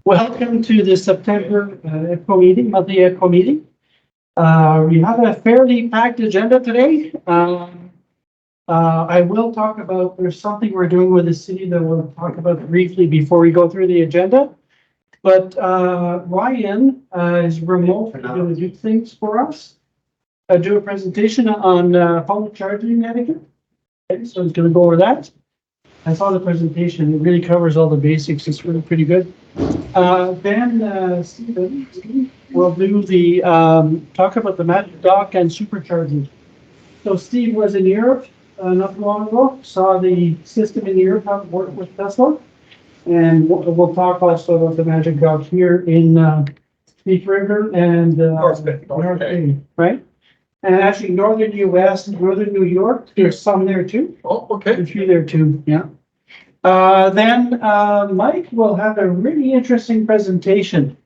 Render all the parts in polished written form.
Welcome to the September EVCO meeting, monthly EVCO meeting. We have a fairly packed agenda today. I will talk about, there's something we're doing with the city that we'll talk about briefly before we go through the agenda. But Ryan is remote, going to do things for us. Do a presentation on public charging etiquette. Okay, so he's going to go over that. I saw the presentation, it really covers all the basics, it's really pretty good. Then Stephen will do the talk about the Magic Dock and supercharging. So Steve was in Europe not long ago, saw the system in Europe how it worked with Tesla, and we'll talk also about the Magic Dock here in Thief River and North Bay, right? And actually, northern U.S., northern New York, there's some there too. Oh, okay. There's a few there too, yeah. Then Mike will have a really interesting presentation.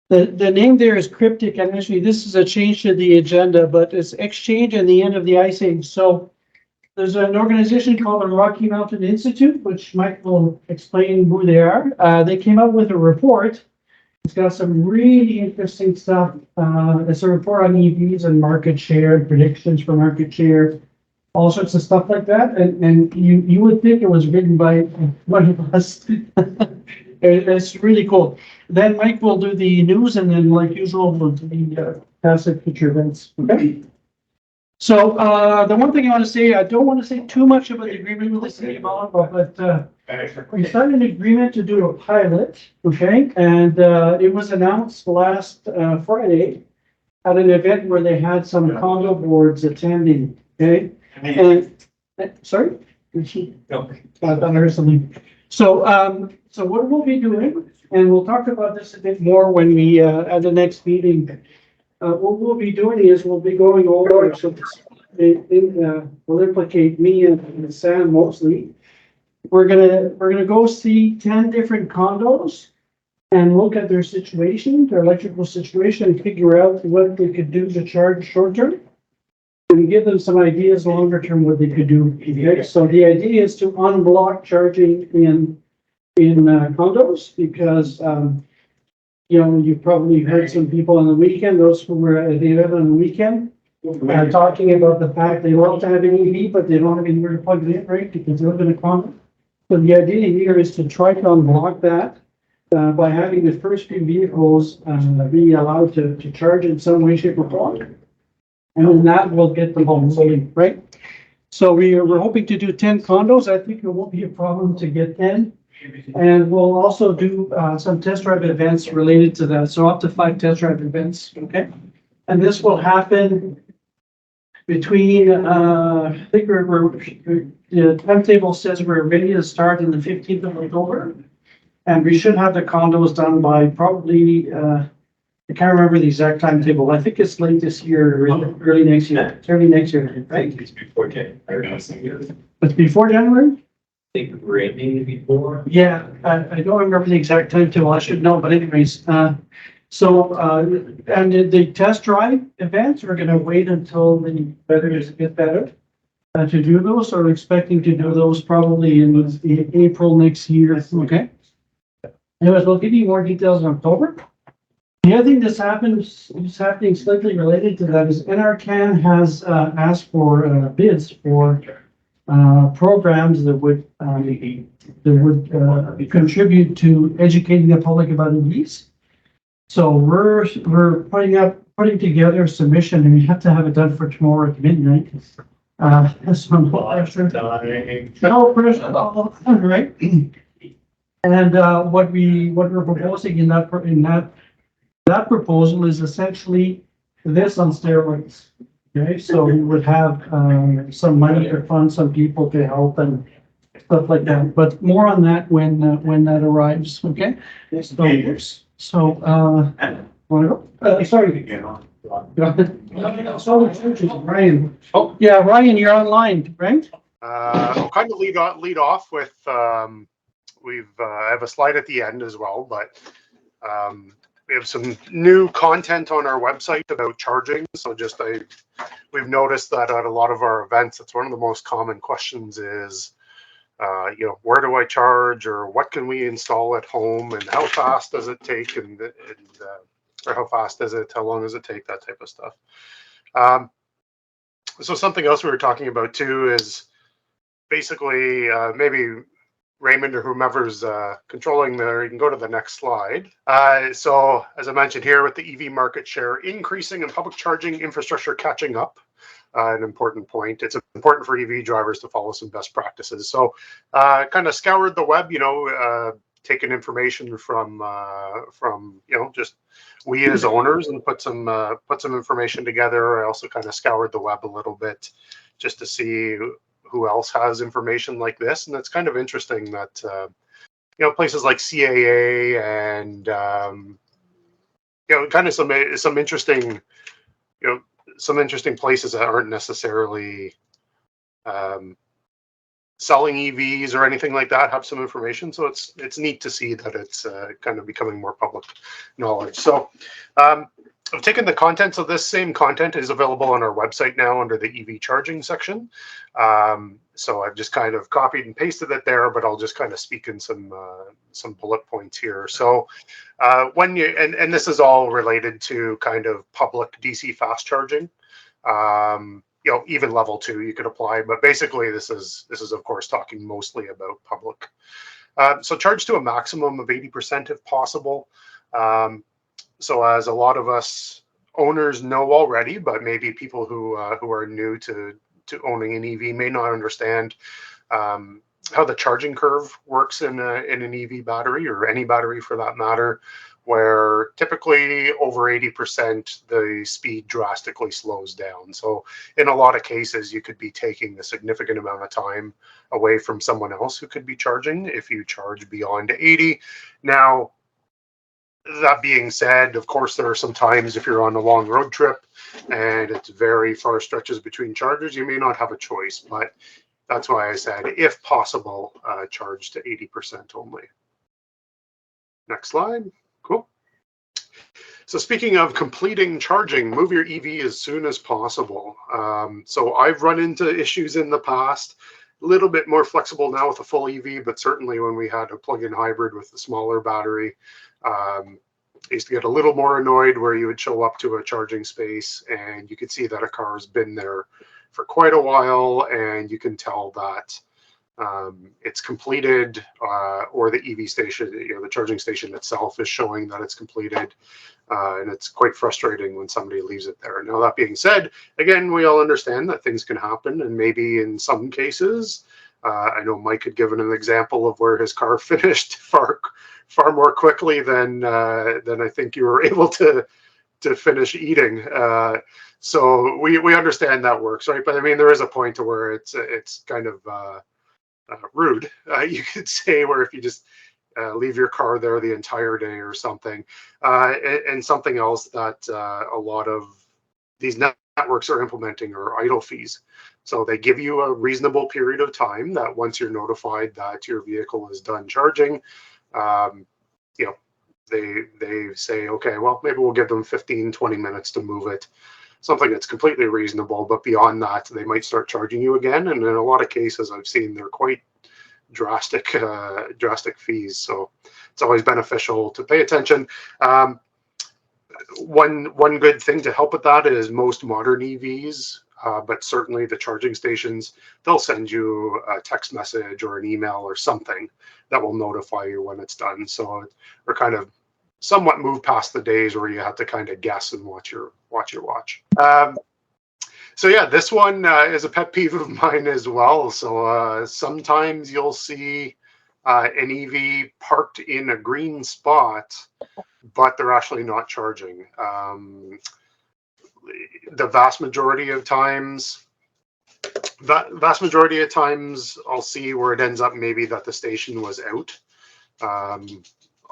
The name there is cryptic, and actually this is a change to the agenda, but it's exchange and the end of the Ice Age. So there's an organization called the Rocky Mountain Institute, which Mike will explain who they are. They came out with a report. It's got some really interesting stuff. It's a report on EVs and market share, predictions for market share, all sorts of stuff like that. And you would think it was written by one of us. It's really cool. Then Mike will do the news, and then, like usual, we'll do the passive future events. Okay. So the one thing I want to say, I don't want to say too much about the agreement with the city of Ottawa, but we signed an agreement to do a pilot, okay? And it was announced last Friday at an event where they had some condo boards attending, okay? And sorry? No. I thought I heard something. So so what we'll be doing, and we'll talk about this a bit more when we at the next meeting. What we'll be doing is we'll be going over, so will implicate me and Sam mostly. We're gonna go see 10 different condos and look at their situation, their electrical situation, and figure out what they could do to charge short term. And give them some ideas longer term what they could do. Okay? So the idea is to unblock charging in condos because you know, you've probably heard some people on the weekend, those who were at the event on the weekend, talking about the fact they love to have an EV, but they don't have anywhere to plug it in, right? Because they live in a condo. So the idea here is to try to unblock that by having the first few vehicles be allowed to charge in some way, shape, or form. And then that will get the ball rolling, right? So we're hoping to do 10 condos. I think it won't be a problem to get 10. And we'll also do some test drive events related to that. So up to 5 test drive events, okay? And this will happen between, I think the timetable says we're ready to start on the 15th of October. And we should have the condos done by probably, I can't remember the exact timetable. I think it's late this year, or early next year, right? It's before January. It's before January? I think maybe before. Yeah, I don't remember the exact timetable. I should know, but anyways, and the test drive events, we're gonna wait until the weather is a bit better to do those. So we're expecting to do those probably in April next year, okay? Anyways, we'll give you more details in October. The other thing that's happening slightly related to that is NRCan has asked for bids for programs that would contribute to educating the public about EVs. So we're putting together a submission, and we have to have it done for tomorrow at midnight. So no pressure at all, right? And what we're proposing in that proposal is essentially this on steroids. Okay, so we would have some money to fund some people to help and stuff like that, but more on that when that arrives, okay? So sorry. Ryan. Oh. Yeah, Ryan, you're online, right? I'll kind of lead off with, I have a slide at the end as well, but we have some new content on our website about charging. So we've noticed that at a lot of our events, it's one of the most common questions is, where do I charge, or what can we install at home, and how fast does it take, or how long does it take, that type of stuff. So something else we were talking about too is basically maybe Raymond or whomever's controlling there, you can go to the next slide. So as I mentioned here, with the EV market share increasing and public charging infrastructure catching up, an important point. It's important for EV drivers to follow some best practices. So kind of scoured the web, taken information from just we as owners, and put some information together. I also kind of scoured the web a little bit just to see who else has information like this, and it's kind of interesting that places like CAA and kind of some interesting places that aren't necessarily selling EVs or anything like that have some information. So it's neat to see that it's kind of becoming more public knowledge. So I've taken the contents of this same content is available on our website now under the EV charging section. So I've just kind of copied and pasted it there, but I'll just kind of speak in some bullet points here. So when you, and this is all related to kind of public DC fast charging, even level 2 you could apply, but basically this is of course talking mostly about public. So charge to a maximum of 80% if possible. So as a lot of us owners know already, but maybe people who are new to owning an EV may not understand how the charging curve works in an EV battery, or any battery for that matter, where typically over 80% the speed drastically slows down. So in a lot of cases, you could be taking a significant amount of time away from someone else who could be charging if you charge beyond 80. Now, that being said, of course, there are some times if you're on a long road trip and it's very far stretches between chargers, you may not have a choice, but that's why I said, if possible, charge to 80% only. Next slide. Cool. So speaking of completing charging, move your EV as soon as possible. So I've run into issues in the past, a little bit more flexible now with a full EV, but certainly when we had a plug-in hybrid with a smaller battery, I used to get a little more annoyed where you would show up to a charging space and you could see that a car has been there for quite a while, and you can tell that it's completed, or the EV station, the charging station itself is showing that it's completed, and it's quite frustrating when somebody leaves it there. Now, that being said, again, we all understand that things can happen, and maybe in some cases, I know Mike had given an example of where his car finished far more quickly than I think you were able to finish eating. So we understand that works, right? But I mean, there is a point to where it's kind of rude, you could say, where if you just leave your car there the entire day or something. And something else that a lot of these networks are implementing are idle fees. So they give you a reasonable period of time that once you're notified that your vehicle is done charging, they say, okay, well, maybe we'll give them 15-20 minutes to move it, something that's completely reasonable. But beyond that, they might start charging you again, and in a lot of cases I've seen they're quite drastic fees. So it's always beneficial to pay attention. One good thing to help with that is most modern EVs, but certainly the charging stations, they'll send you a text message or an email or something that will notify you when it's done. So we're kind of somewhat moved past the days where you have to kind of guess and watch your watch. So yeah, this one is a pet peeve of mine as well. So sometimes you'll see an EV parked in a green spot, but they're actually not charging. The vast majority of times, I'll see where it ends up maybe that the station was out.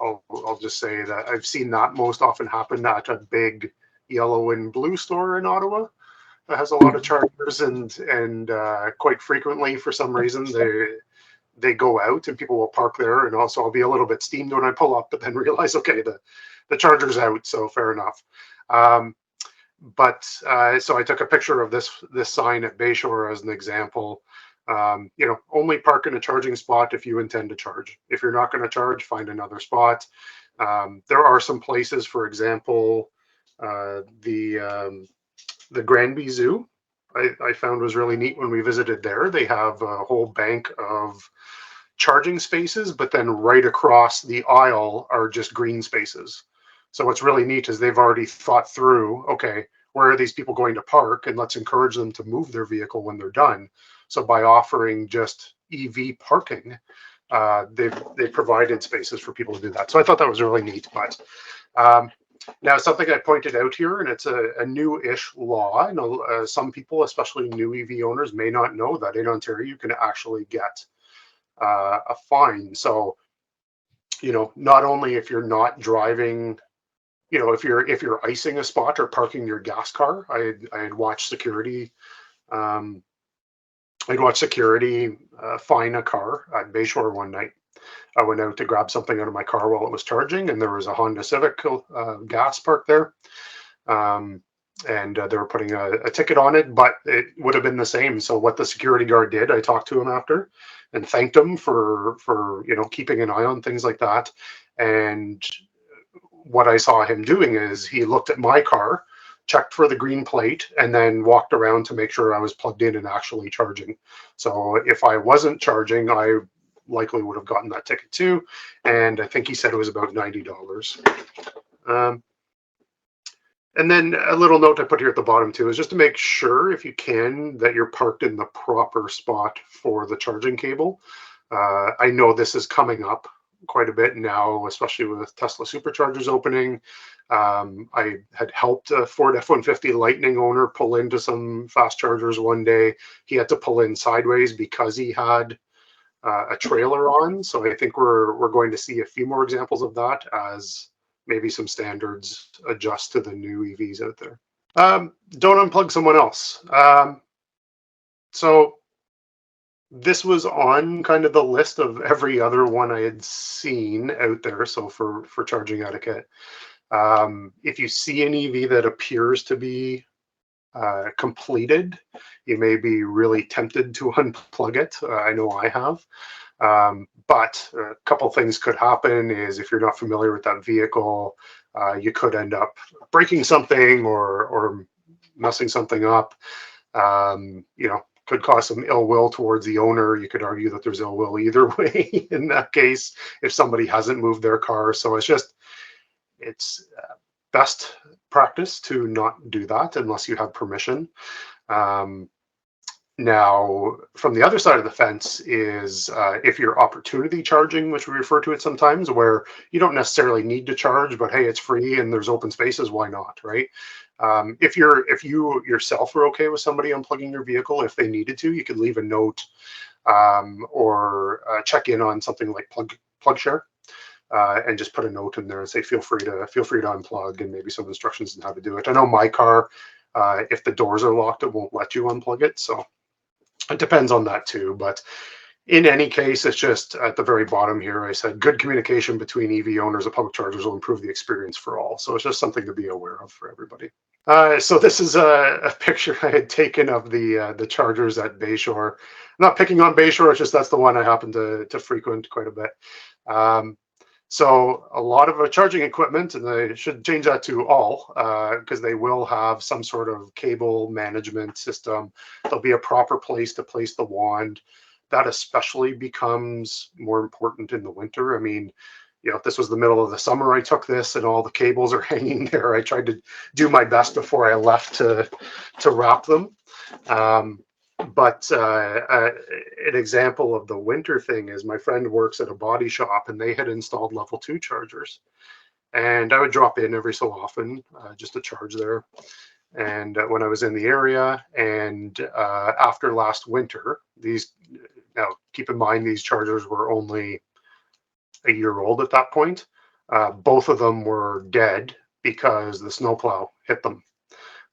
I'll just say that I've seen that most often happen at a big yellow and blue store in Ottawa that has a lot of chargers, and quite frequently, for some reason, they go out and people will park there, and also I'll be a little bit steamed when I pull up, but then realize, okay, the charger's out, so fair enough. So I took a picture of this sign at Bayshore as an example. You know, only park in a charging spot if you intend to charge. If you're not going to charge, find another spot. There are some places, for example, the Granby Zoo, I found was really neat when we visited there. They have a whole bank of charging spaces, but then right across the aisle are just green spaces. So what's really neat is they've already thought through, okay, where are these people going to park? And let's encourage them to move their vehicle when they're done. So by offering just EV parking, they've provided spaces for people to do that. So I thought that was really neat. But now, something I pointed out here, and it's a new-ish law. I know some people, especially new EV owners, may not know that in Ontario you can actually get a fine. So, you know, not only if you're not driving, you know, if you're icing a spot or parking your gas car. I had watched security. I'd watched security fine a car at Bayshore one night. I went out to grab something out of my car while it was charging, and there was a Honda Civic gas parked there. And they were putting a ticket on it, but it would have been the same. So what the security guard did, I talked to him after and thanked him for you know, keeping an eye on things like that. And what I saw him doing is he looked at my car, checked for the green plate, and then walked around to make sure I was plugged in and actually charging. So if I wasn't charging, I likely would have gotten that ticket too. And I think he said it was about $90. And then a little note I put here at the bottom too is just to make sure, if you can, that you're parked in the proper spot for the charging cable. I know this is coming up quite a bit now, especially with Tesla superchargers opening. I had helped a Ford F-150 Lightning owner pull into some fast chargers one day. He had to pull in sideways because he had a trailer on. So I think we're going to see a few more examples of that as maybe some standards adjust to the new EVs out there. Don't unplug someone else. So this was on kind of the list of every other one I had seen out there. So for charging etiquette, if you see an EV that appears to be completed, you may be really tempted to unplug it. I know I have. But a couple things could happen is if you're not familiar with that vehicle, you could end up breaking something or messing something up. You know, could cause some ill will towards the owner. You could argue that there's ill will either way in that case if somebody hasn't moved their car. So it's best practice to not do that unless you have permission. Now, from the other side of the fence is if you're opportunity charging, which we refer to it sometimes, where you don't necessarily need to charge, but hey, it's free and there's open spaces, why not, right? If you yourself are okay with somebody unplugging your vehicle, if they needed to, you could leave a note or check in on something like PlugShare and just put a note in there and say feel free to unplug, and maybe some instructions on how to do it. I know my car, if the doors are locked, it won't let you unplug it, so it depends on that too. But in any case, it's just at the very bottom here, I said good communication between EV owners and public chargers will improve the experience for all. So it's just something to be aware of for everybody. So this is a picture I had taken of the chargers at Bayshore. I'm not picking on Bayshore, it's just that's the one I happen to frequent quite a bit. So a lot of charging equipment, and they should change that to all, because they will have some sort of cable management system. There'll be a proper place to place the wand. That especially becomes more important in the winter. I mean, you know, if this was the middle of the summer, I took this and all the cables are hanging there. I tried to do my best before I left to wrap them. But an example of the winter thing is my friend works at a body shop and they had installed level 2 chargers. And I would drop in every so often just to charge there. And when I was in the area, and after last winter, now keep in mind, these chargers were only a year old at that point. Both of them were dead because the snowplow hit them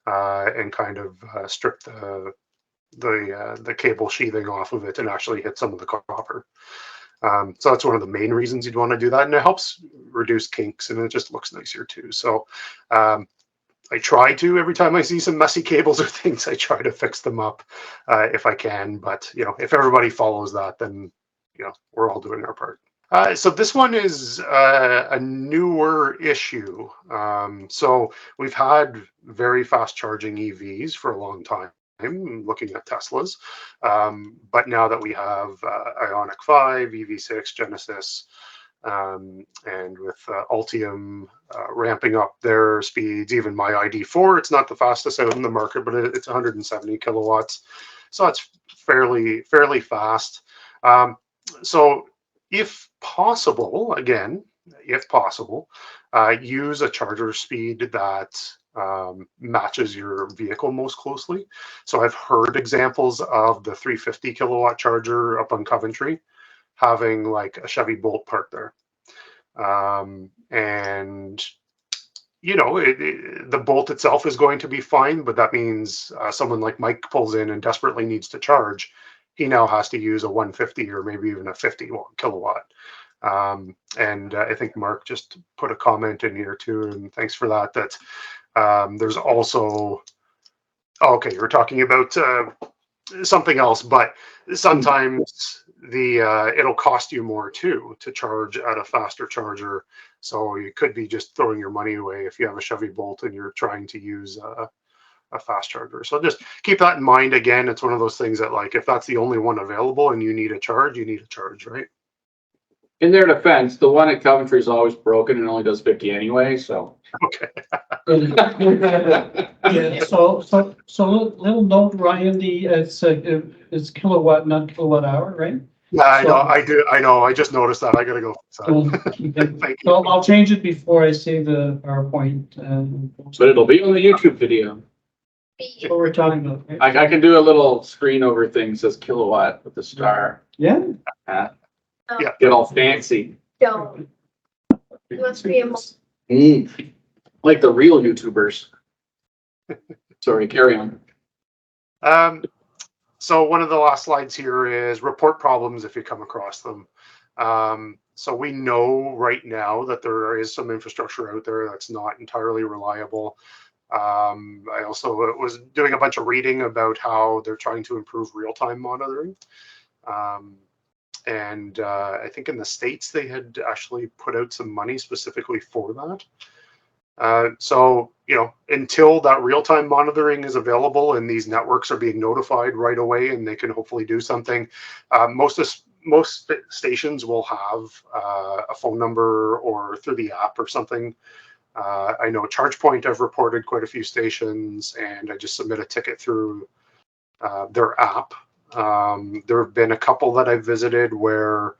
and kind of stripped the cable sheathing off of it and actually hit some of the copper. So that's one of the main reasons you'd want to do that, and it helps reduce kinks and it just looks nicer too. So try to, every time I see some messy cables or things, I try to fix them up if I can. But, if everybody follows that, then, we're all doing our part. So this one is a newer issue. So we've had very fast charging EVs for a long time, looking at Teslas. But now that we have Ioniq 5, EV6, Genesis, and with Ultium ramping up their speeds, even my ID4, it's not the fastest out in the market, but it's 170 kilowatts. So it's fairly fast. So if possible, again, use a charger speed that matches your vehicle most closely. So I've heard examples of the 350 kilowatt charger up on Coventry having like a Chevy Bolt parked there. And the Bolt itself is going to be fine, but that means someone like Mike pulls in and desperately needs to charge. He now has to use a 150 or maybe even a 50 kilowatt. And I think Mark just put a comment in here too, and thanks for that. There's also, okay, you were talking about something else, but sometimes it'll cost you more too to charge at a faster charger. So you could be just throwing your money away if you have a Chevy Bolt and you're trying to use a fast charger. So just keep that in mind. Again, it's one of those things that, like, if that's the only one available and you need a charge, right? In their defense, the one at Coventry is always broken and only does 50 anyway, so. Okay. Yeah, so little note, Ryan, it's kilowatt, not kilowatt hour, right? Yeah, I know. I just noticed that. I gotta go. Thank you. So I'll change it before I say the PowerPoint. But it'll be on the YouTube video. What we're talking about. Right? I can do a little screen over thing that says kilowatt with the star. Yeah. Yeah. Get all fancy. Don't. It must be a Like the real YouTubers. Sorry, carry on. So one of the last slides here is report problems if you come across them. So we know right now that there is some infrastructure out there that's not entirely reliable. I also was doing a bunch of reading about how they're trying to improve real-time monitoring. And I think in the States, they had actually put out some money specifically for that. So, until that real-time monitoring is available and these networks are being notified right away and they can hopefully do something, most stations will have a phone number or through the app or something. I know ChargePoint, I've reported quite a few stations, and I just submit a ticket through their app. There have been a couple that I've visited where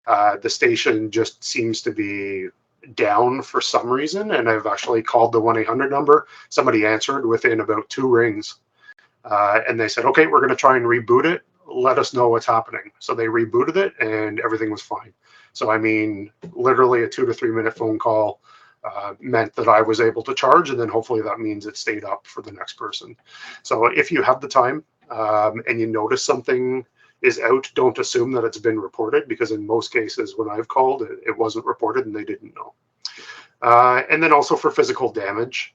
the station just seems to be down for some reason, and I've actually called the 1-800 number. Somebody answered within about 2 rings, and they said, okay, we're going to try and reboot it. Let us know what's happening. So they rebooted it and everything was fine. So I mean, literally a 2 to 3 minute phone call meant that I was able to charge, and then hopefully that means it stayed up for the next person. So if you have the time and you notice something is out, don't assume that it's been reported, because in most cases when I've called, it wasn't reported and they didn't know. And then also for physical damage.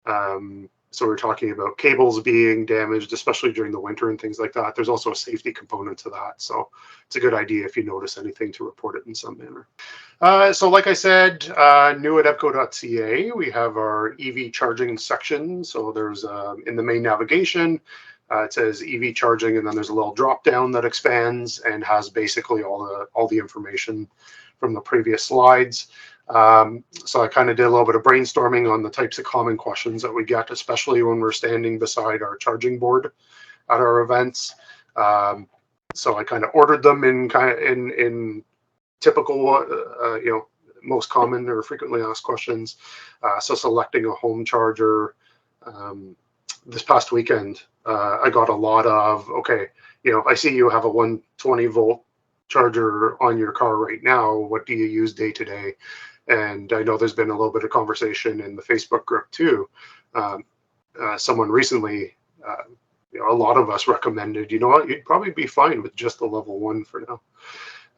So we're talking about cables being damaged, especially during the winter and things like that. There's also a safety component to that. So it's a good idea if you notice anything to report it in some manner. So like I said, new at EVCO.ca, we have our EV charging section. So there's in the main navigation, it says EV charging, and then there's a little drop down that expands and has basically all the information from the previous slides. So I kind of did a little bit of brainstorming on the types of common questions that we get, especially when we're standing beside our charging board at our events. So I kind of ordered them in typical, most common or frequently asked questions. So selecting a home charger. This past weekend, I got a lot of, okay, I see you have a 120 volt charger on your car right now. What do you use day to day? And I know there's been a little bit of conversation in the Facebook group too. Someone recently, a lot of us recommended, you'd probably be fine with just the level 1 for now.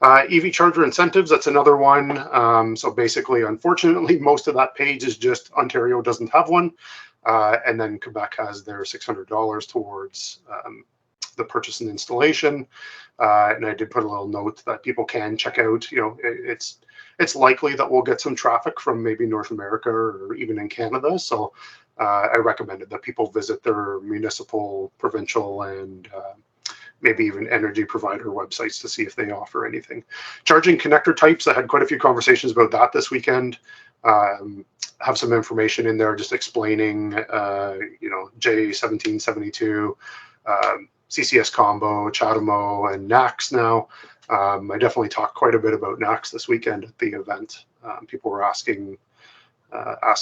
EV charger incentives, that's another one. So basically, unfortunately, most of that page is just Ontario doesn't have one. And then Quebec has their $600 towards the purchase and installation. And I did put a little note that people can check out. It's likely that we'll get some traffic from maybe North America or even in Canada. So I recommended that people visit their municipal, provincial, and maybe even energy provider websites to see if they offer anything. Charging connector types, I had quite a few conversations about that this weekend. Have some information in there just explaining, J1772, CCS Combo, Chatamo, and NAX now. I definitely talked quite a bit about NAX this weekend at the event. People were asking, are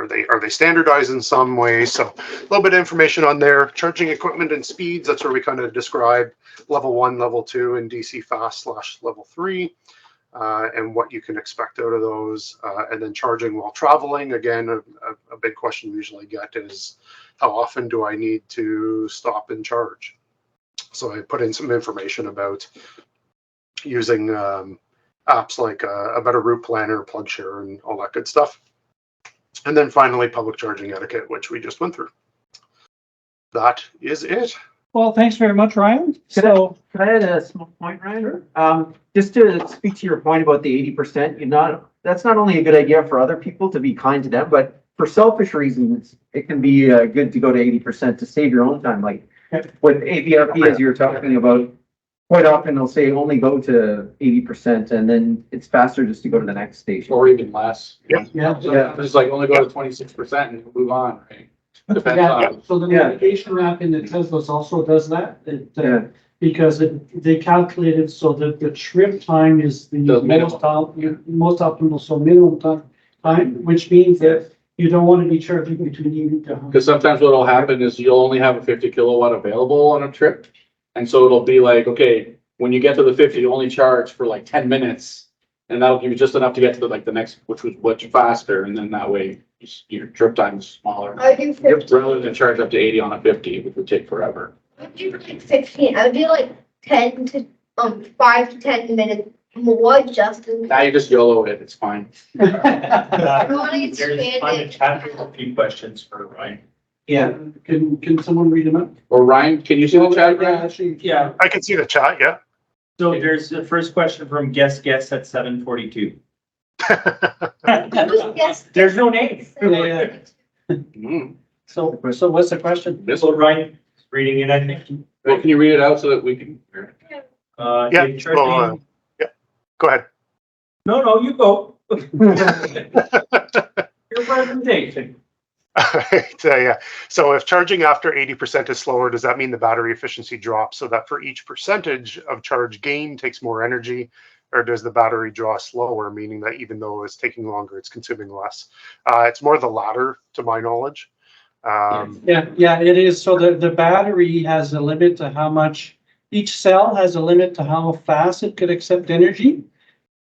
they standardized in some way? So a little bit of information on there. Charging equipment and speeds, that's where we kind of describe level 1, level 2, and DC fast / level 3. And what you can expect out of those. And then charging while traveling. Again, a big question we usually get is, how often do I need to stop and charge? So I put in some information about using apps like a Better Route Planner, PlugShare, and all that good stuff. And then finally, public charging etiquette, which we just went through. That is it. Well, thanks very much, Ryan. Could I add a small point, Ryan? Just to speak to your point about the 80%, that's not only a good idea for other people to be kind to them, but for selfish reasons, it can be good to go to 80% to save your own time. Like with AVRP, as you were talking about, quite often they'll say only go to 80%, and then it's faster just to go to the next station. Or even less. Yeah. Yeah. It's like only go to 26% and move on, right? Depends Yeah, on. so the navigation map in the Teslas also does that. Yeah. Because they calculated so that the trip time is the The minimum. most optimal, so minimum time, which means that you don't want to be charging between 80 to 100. Because sometimes what will happen is you'll only have a 50 kilowatt available on a trip. And so it'll be like, okay, when you get to the 50, you only charge for like 10 minutes. And that'll give you just enough to get to the next, which was much faster. And then that way your trip time is smaller. I do 50. Rather than charge up to 80 on a 50, which would take forever. I would do like 15. I would do like 10 to 5 to 10 minutes more just in Now you just YOLO it, it's fine. I want to expand There's on the it. chat, there's a few questions for Ryan. Yeah, can someone read them up? Or Ryan, can you see the chat, Ryan? Actually, Yeah, I can see the chat, yeah. so there's the first question from guest at 7:42. Who's guessed? There's no name. Yeah. Mm. So what's the question? So Ryan, reading it, I think. Well, can you read it out so that we can hear it? Yeah, if well, charging- Go ahead. No, you go. Your presentation. Alright, yeah. So if charging after 80% is slower, does that mean the battery efficiency drops so that for each percentage of charge gain takes more energy? Or does the battery draw slower, meaning that even though it's taking longer, it's consuming less? It's more the latter, to my knowledge. Yeah, it is. So the battery has a limit to how much, each cell has a limit to how fast it could accept energy.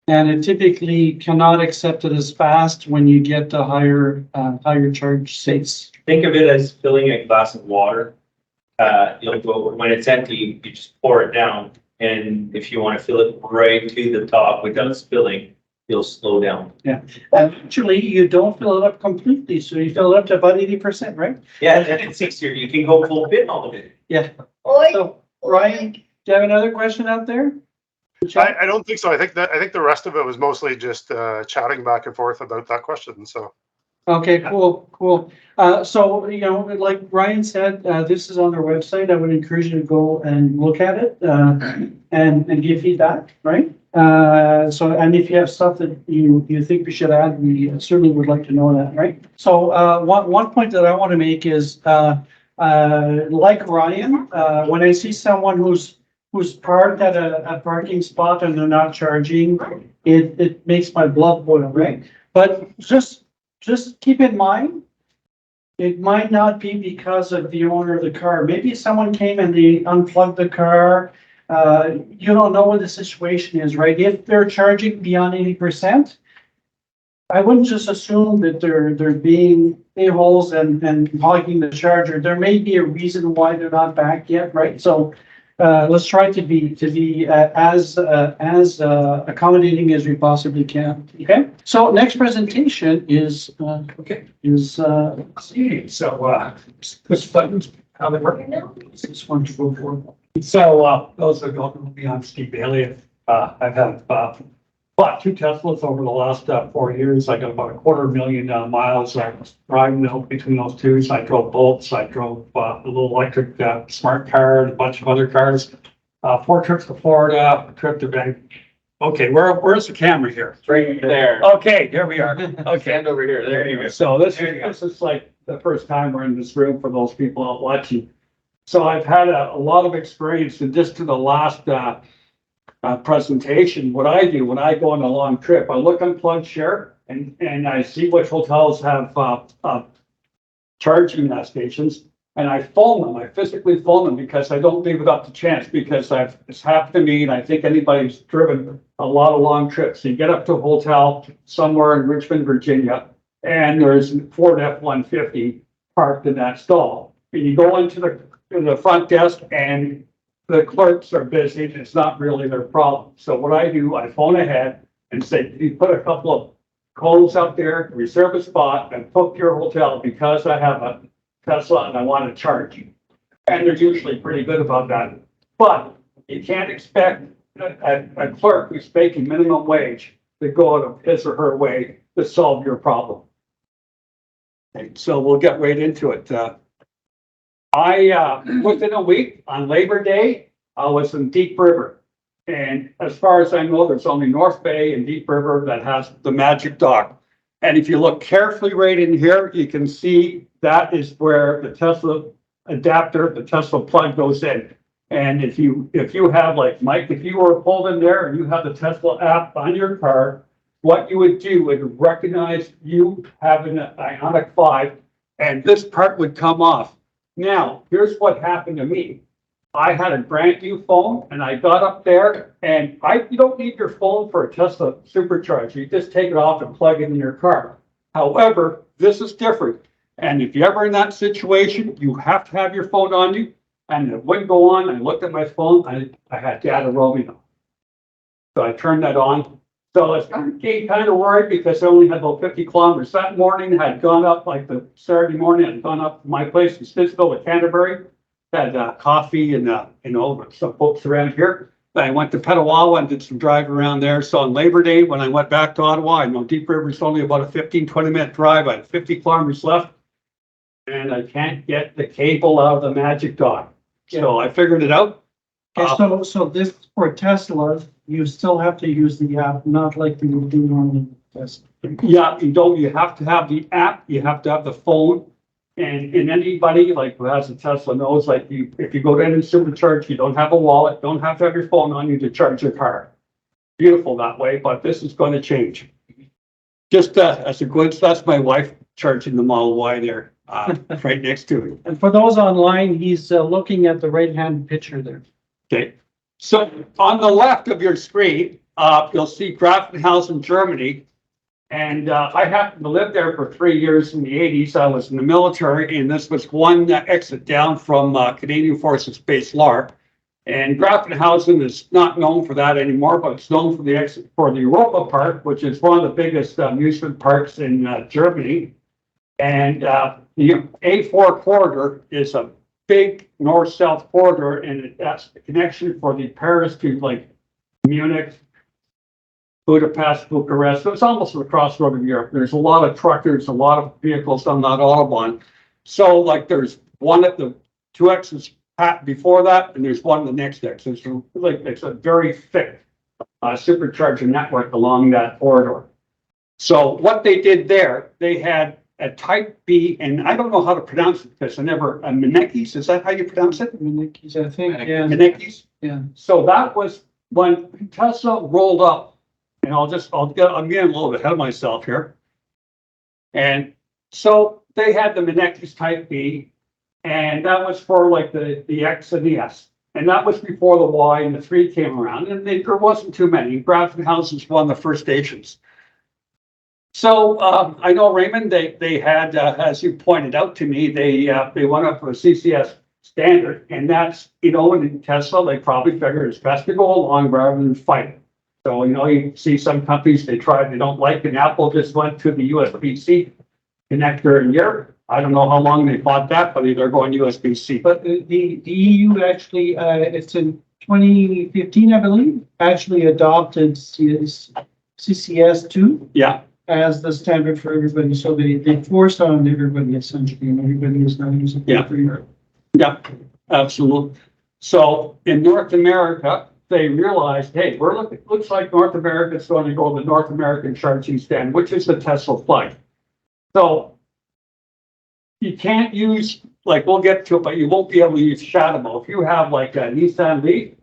And it typically cannot accept it as fast when you get to higher charge states. Think of it as filling a glass of water. You'll go, when it's empty, you just pour it down. And if you want to fill it right to the top without spilling, you'll slow down. Actually, you don't fill it up completely, so you fill it up to about 80%, right? Yeah, and it's easier. You can go full pin all of it. Oi, So, Ryan, do you have another question out there? I don't think so. I think the rest of it was mostly just chatting back and forth about that question. So Okay, cool. So, like Ryan said, this is on our website. I would encourage you to go and look at it, and give feedback, right? And if you have stuff that you think we should add, we certainly would like to know that, right? So, one point that I want to make is, like Ryan, when I see someone who's parked at a parking spot and they're not charging, it makes my blood boil, right? But just keep in mind, it might not be because of the owner of the car. Maybe someone came and they unplugged the car. You don't know what the situation is, right? If they're charging beyond 80%, I wouldn't just assume that they're being a-holes and hogging the charger. There may be a reason why they're not back yet, right? So let's try to be as accommodating as we possibly can. Okay? So next presentation is, Push buttons, how they work. this one to go for. So, those that don't know me, I'm Steve Bailey. I've had, bought two Teslas over the last, 4 years. I got about 250,000 miles. I was driving out between those two. So I drove Bolts. I drove, a little electric, smart car and a bunch of other cars. 4 trips to Florida, a trip to Vancouver. Okay, where's the camera here? Right there. Okay, here we are. Okay. Stand over here. There you go. So this is like the first time we're in this room for those people out watching. So I've had a lot of experience, and just to the last presentation, what I do when I go on a long trip, I look on Plug Share and I see which hotels have charging stations, and I phone them. I physically phone them because I don't leave it up to chance, because it's happened to me, and I think anybody's driven a lot of long trips. You get up to a hotel somewhere in Richmond, Virginia, and there's Ford F-150 parked in that stall. And you go into the front desk and the clerks are busy, and it's not really their problem. So what I do, I phone ahead and say, you put a couple of codes out there, reserve a spot, and book your hotel because I have a Tesla and I want to charge you. And they're usually pretty good about that. But you can't expect a clerk who's making minimum wage to go out of his or her way to solve your problem. Okay, so we'll get right into it. Within a week on Labor Day, I was in Deep River. And as far as I know, there's only North Bay and Deep River that has the Magic Dock. And if you look carefully right in here, you can see that is where the Tesla adapter, the Tesla plug goes in. And if you have, like Mike, if you were pulled in there and you have the Tesla app on your car, what you would do would recognize you having an Ioniq 5, and this part would come off. Now, here's what happened to me. I had a brand new phone and I got up there, and you don't need your phone for a Tesla supercharger. You just take it off and plug it in your car. However, this is different. And if you're ever in that situation, you have to have your phone on you. And it wouldn't go on. I looked at my phone. I had data roaming on. So I turned that on. So I was kind of worried because I only had about 50 kilometers. That morning, I had gone up, like the Saturday morning, I had gone up to my place in Stittsville with Canterbury. Had coffee and some folks around here. Then I went to Petawawa and did some driving around there. So on Labor Day, when I went back to Ottawa, I know Deep River is only about a 15-20 minute drive. I had 50 kilometers left, and I can't get the cable out of the Magic Dock. So I figured it out. Okay, so this for Tesla, you still have to use the app, not like you would do normally with Tesla. Yeah, you have to have the app, you have to have the phone. And anybody like who has a Tesla knows, like if you go to any supercharge, you don't have a wallet, don't have to have your phone on you to charge your car. Beautiful that way, but this is going to change. Just as a glimpse, that's my wife charging the Model Y there, right next to me. And for those online, he's looking at the right-hand picture there. Okay, so on the left of your screen, you'll see Grafenhausen, Germany. And I happened to live there for 3 years in the 80s. I was in the military, and this was one exit down from Canadian Forces Base Lark. And Grafenhausen is not known for that anymore, but it's known for the exit for the Europa Park, which is one of the biggest amusement parks in Germany. And the A4 corridor is a big north-south corridor, and that's the connection for the Paris to like Munich, Budapest, Bucharest. So it's almost the crossroad of Europe. There's a lot of truckers, a lot of vehicles on that Autobahn. So like there's one at the 2 exits before that, and there's one the next exit. So it's a very thick supercharger network along that corridor. So what they did there, they had a type B, and I don't know how to pronounce it because I never, Menekes, is that how you pronounce it? Menekes, I think, yeah. Menekes? Yeah. So that was when Tesla rolled up. And I'm getting a little bit ahead of myself here. And so they had the Menekes Type B, and that was for like the X and the S. And that was before the Y and the 3 came around, and there wasn't too many. Grafenhausen was one of the first stations. So I know, Raymond, they had, as you pointed out to me, they went up for a CCS standard, and that's, in Tesla, they probably figure it's best to go along rather than fight. So, you see some companies, they don't like, and Apple just went to the USB-C connector in Europe. I don't know how long they fought that, but they're going USB-C. But the EU actually, it's in 2015, I believe, actually adopted CCS2 Yeah, as the standard for everybody. So they forced on everybody essentially, and everybody is now using Yeah. it for Europe. yeah, absolutely. So in North America, they realized, hey, looks like North America is going to go to the North American charging stand, which is the Tesla flag. So you can't use, like, we'll get to it, but you won't be able to use Shadamo. If you have like a Nissan Leaf,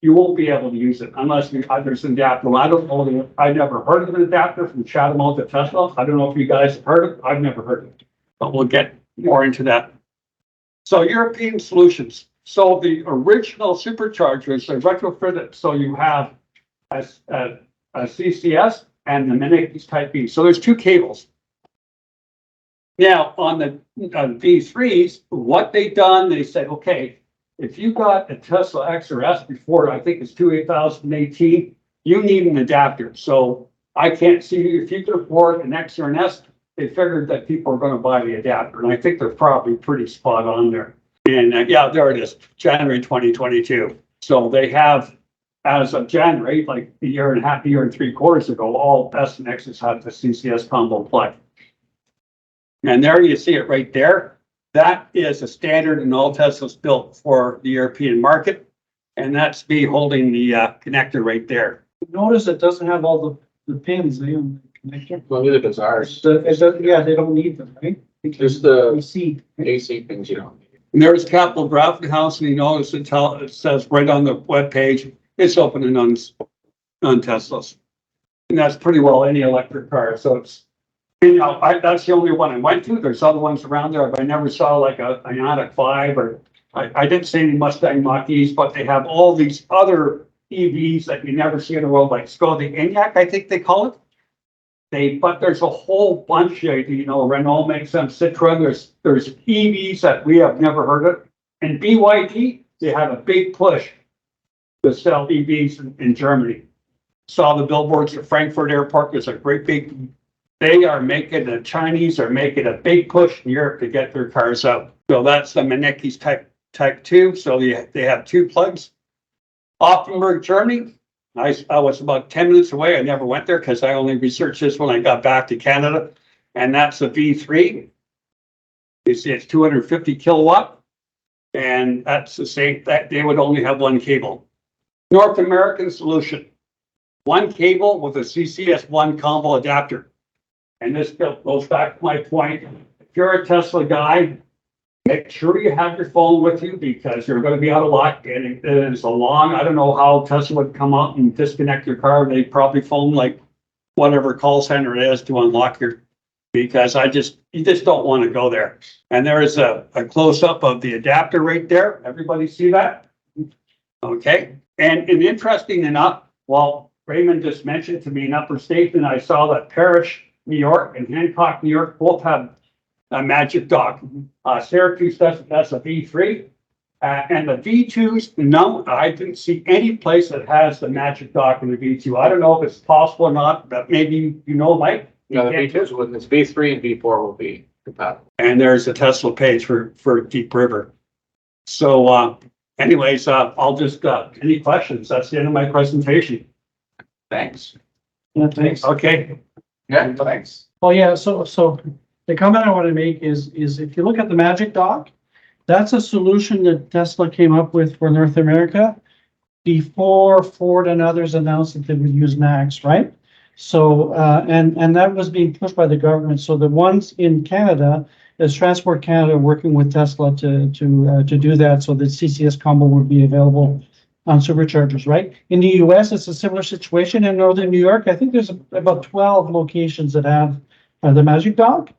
you won't be able to use it unless there's an adapter. I don't know, I never heard of an adapter from Shadamo to Tesla. I don't know if you guys have heard of it. I've never heard of it, but we'll get more into that. So European solutions. So the original superchargers are retrofitted. So you have a CCS and the Minikis Type B. So there's two cables. Now on the V3s, what they done, they said, okay, if you got a Tesla X or S before, I think it's 2018, you need an adapter. So I can't see if you could afford an X or an S. They figured that people are going to buy the adapter, and I think they're probably pretty spot on there. And yeah, there it is, January 2022. So they have, as of January, like a year and 3/4 ago, all S and X's had the CCS combo plug. And there you see it right there. That is a standard, and all Tesla's built for the European market. And that's me holding the connector right there. Notice it doesn't have all the pins on the connector. Well, neither does ours. Yeah, they don't need them, right? Just the We see. AC things, And there's Capital Graphic House, and you notice it says right on the webpage, it's opening on Teslas. And that's pretty well any electric car. So it's, that's the only one I went to. There's other ones around there, but I never saw like an Ioniq 5 or I didn't see any Mustang Mach-E's, but they have all these other EVs that you never see in the world, like the ENIAC, I think they call it. But there's a whole bunch of, Renault makes them, Citroen, there's EVs that we have never heard of. And BYD, they have a big push to sell EVs in Germany. Saw the billboards at Frankfurt Airport, there's a great big, the Chinese are making a big push in Europe to get their cars out. So that's the Minikis type 2, so they have two plugs. Offenburg, Germany. I was about 10 minutes away. I never went there because I only researched this when I got back to Canada. And that's a V3. You see it's 250 kilowatt. And that's the same, that they would only have one cable. North American solution. One cable with a CCS1 combo adapter. And this goes back to my point. If you're a Tesla guy, make sure you have your phone with you because you're going to be out of luck. And it is I don't know how Tesla would come out and disconnect your car. They probably phone like whatever call center it is to unlock because you just don't want to go there. And there is a close up of the adapter right there. Everybody see that? Okay. And interesting enough, well, Raymond just mentioned to me in Upper Station, I saw that Parrish, New York and Hancock, New York both have a magic dock. Syracuse that's a V3. And the V2s, no, I didn't see any place that has the magic dock in the V2. I don't know if it's possible or not, but maybe Mike. Yeah, the V2s, it's V3 and V4 will be compatible. And there's a Tesla page for Deep River. So anyways, I'll just, any questions? That's the end of my presentation. Thanks. Yeah, thanks. Okay. Yeah, thanks. Oh, yeah, so the comment I want to make is if you look at the Magic Dock, that's a solution that Tesla came up with for North America before Ford and others announced that they would use NACS, right? So, and that was being pushed by the government. So the ones in Canada is Transport Canada working with Tesla to do that so that CCS combo would be available on superchargers, right? In the US, it's a similar situation. In Northern New York, I think there's about 12 locations that have the Magic Dock.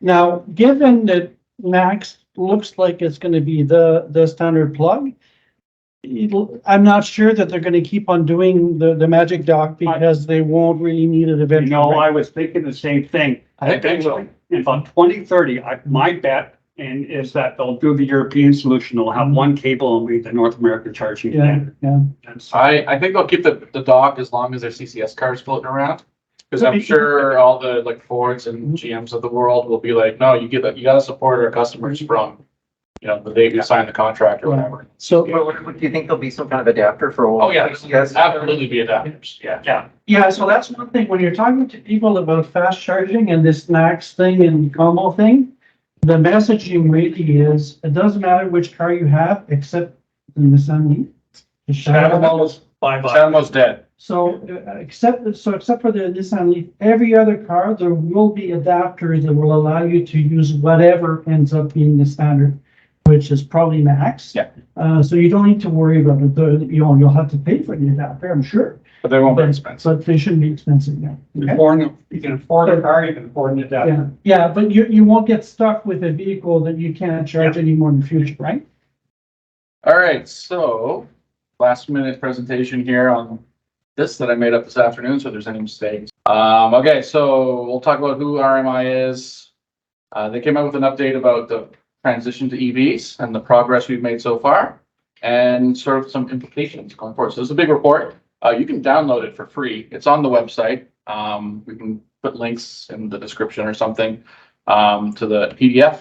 Now, given that NACS looks like it's going to be the standard plug, I'm not sure that they're going to keep on doing the Magic Dock because they won't really need it eventually. I was thinking the same thing. I think they will. In about 2030, my bet and is that they'll do the European solution. They'll have one cable and be the North American charging. Yeah, standard. yeah. And so- I think they'll keep the dock as long as there's CCS cars floating around. Because I'm sure all the like Fords and GMs of the world will be like, no, you gotta support our customers from, you know, the day we sign the contract or whatever. So, Do you think there'll be some kind of adapter for all? Oh, yeah, Yes. absolutely be adapters, yeah. Yeah, yeah, so that's one thing, when you're talking to people about fast charging and this NACS thing and combo thing, the messaging really is, it doesn't matter which car you have, except the Nissan Leaf. The Shadow. Shadowmos, bye-bye. Shadomo's dead. So, except for the Nissan Leaf, every other car, there will be adapters that will allow you to use whatever ends up being the standard, which is probably max. Yeah. So you don't need to worry about it, you'll have to pay for the adapter, I'm sure, But they won't be expensive. but they shouldn't be expensive now. You can afford a car, you can afford an adapter. Yeah, yeah, but you won't get stuck with a vehicle that you can't charge anymore in the future, right? All right, so last minute presentation here on this that I made up this afternoon, so if there's any mistakes. Okay, so we'll talk about who RMI is. They came out with an update about the transition to EVs and the progress we've made so far, and sort of some implications going forward. So this is a big report. You can download it for free. It's on the website. We can put links in the description or something to the PDF.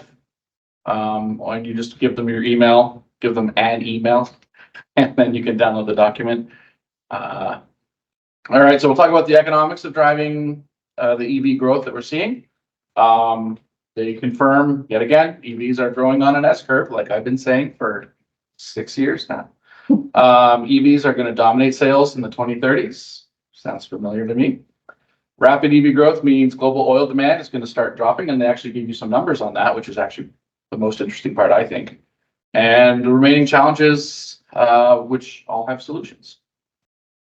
And you just give them your email, give them an email, and then you can download the document. All right, so we'll talk about the economics of driving the EV growth that we're seeing. They confirm yet again, EVs are growing on an S curve, like I've been saying for 6 years now. EVs are going to dominate sales in the 2030s. Sounds familiar to me. Rapid EV growth means global oil demand is going to start dropping, and they actually give you some numbers on that, which is actually the most interesting part, I think. And the remaining challenges, which all have solutions.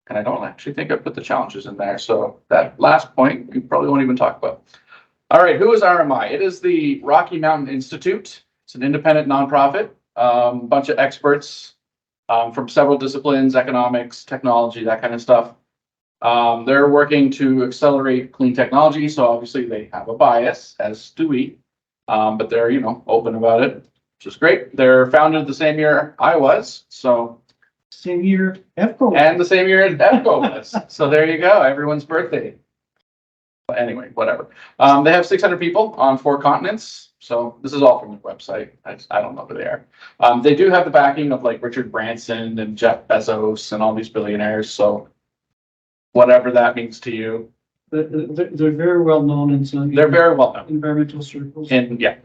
And I don't actually think I put the challenges in there. So that last point, we probably won't even talk about. All right, who is RMI? It is the Rocky Mountain Institute. It's an independent nonprofit, bunch of experts from several disciplines, economics, technology, that kind of stuff. They're working to accelerate clean technology. So obviously they have a bias, as do we, but they're, you know, open about it, which is great. They're founded the same year I was. So Same year, EVCO. and the same year as EVCO was. So there you go, everyone's birthday. But anyway, whatever. They have 600 people on 4 continents. So this is all from the website. I don't know who they are. They do have the backing of like Richard Branson and Jeff Bezos and all these billionaires. So whatever that means to you. They're very well known in some. They're very well known. Environmental circles. And yeah.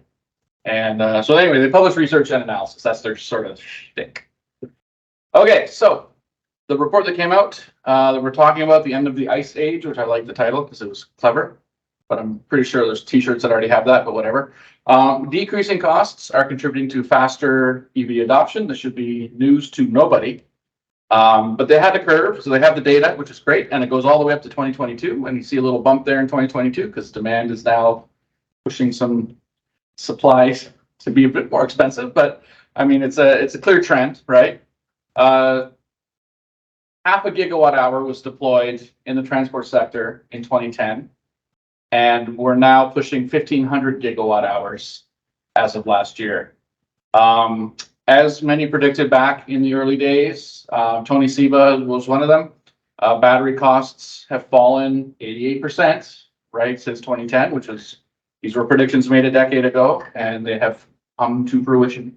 And so anyway, they publish research and analysis. That's their sort of shtick. Okay, so the report that came out, we're talking about the end of the ice age, which I like the title because it was clever, but I'm pretty sure there's t-shirts that already have that, but whatever. Decreasing costs are contributing to faster EV adoption. This should be news to nobody. But they had a curve, so they have the data, which is great, and it goes all the way up to 2022, and you see a little bump there in 2022 because demand is now pushing some supplies to be a bit more expensive. But I mean, it's a clear trend, right? Half a gigawatt hour was deployed in the transport sector in 2010, and we're now pushing 1,500 gigawatt hours as of last year. As many predicted back in the early days, Tony Seba was one of them. Battery costs have fallen 88%, right, since 2010, which is, these were predictions made a decade ago, and they have come to fruition.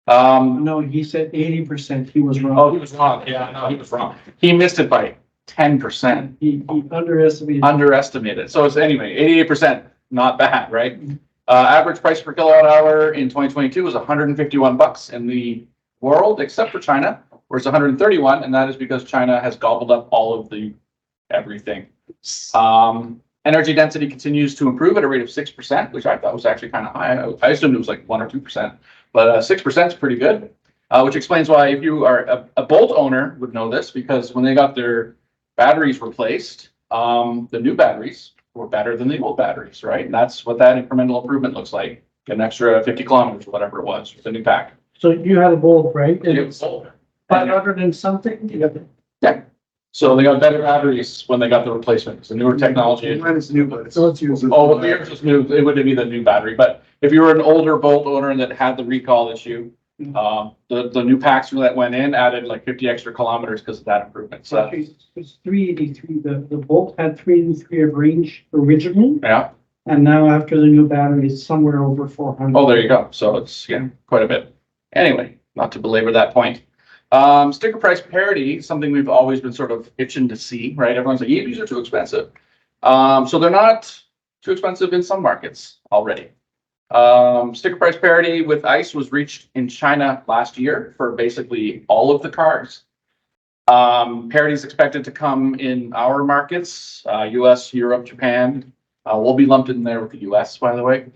No, he said 80%. He was wrong. Oh, he was wrong. Yeah, no, he was wrong. He missed it by 10%. He underestimated. Underestimated. So it's anyway, 88%, not bad, right? Average price per kilowatt hour in 2022 was $151 in the world, except for China, where it's 131, and that is because China has gobbled up all of the everything. Energy density continues to improve at a rate of 6%, which I thought was actually kind of high. I assumed it was like 1 or 2%, but 6% is pretty good, which explains why if you are a Bolt owner would know this, because when they got their batteries replaced, the new batteries were better than the old batteries, right? And that's what that incremental improvement looks like. Get an extra 50 kilometers, whatever it was, with the new pack. So you had a Bolt, right? It was older. 500 and something? Yeah. So they got better batteries when they got the replacement. It's a newer technology. Mine is new, but it's, let's use it. Oh, well, yours is new. It would be the new battery, but if you were an older Bolt owner that had the recall issue, the new packs that went in added like 50 extra kilometers because of that improvement. So It's 383, the Bolt had 383 of range originally, yeah. and now after the new battery, it's somewhere over 400. Oh, there you go. So it's, yeah, quite a bit. Anyway, not to belabor that point. Sticker price parity, something we've always been sort of itching to see, right? Everyone's like, EVs are too expensive. So they're not too expensive in some markets already. Sticker price parity with ICE was reached in China last year for basically all of the cars. Parity is expected to come in our markets, US, Europe, Japan. We'll be lumped in there with the US, by the way.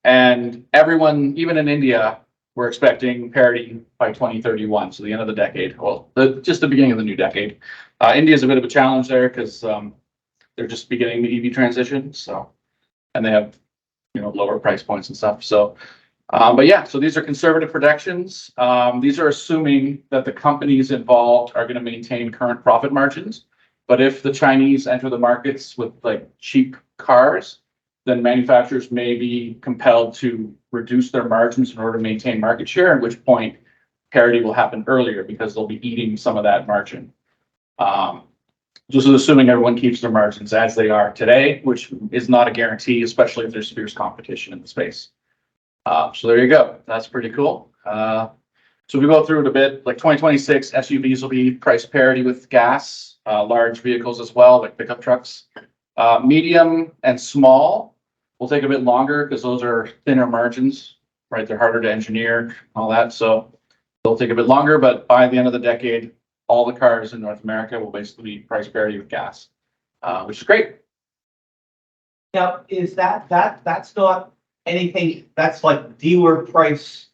And everyone, even in India, we're expecting parity by 2031, so the end of the decade. Well, just the beginning of the new decade. India is a bit of a challenge there because they're just beginning the EV transition. So, and they have, you know, lower price points and stuff. So, but yeah, so these are conservative projections. These are assuming that the companies involved are going to maintain current profit margins. But if the Chinese enter the markets with like cheap cars, then manufacturers may be compelled to reduce their margins in order to maintain market share, at which point parity will happen earlier because they'll be eating some of that margin. Just assuming everyone keeps their margins as they are today, which is not a guarantee, especially if there's fierce competition in the space. So there you go. That's pretty cool. So we go through it a bit, like 2026 SUVs will be price parity with gas, large vehicles as well, like pickup trucks. Medium and small will take a bit longer because those are thinner margins, right? They're harder to engineer, all that. So they'll take a bit longer, but by the end of the decade, all the cars in North America will basically be price parity with gas, which is great. Now, is that's not anything, that's like dealer price?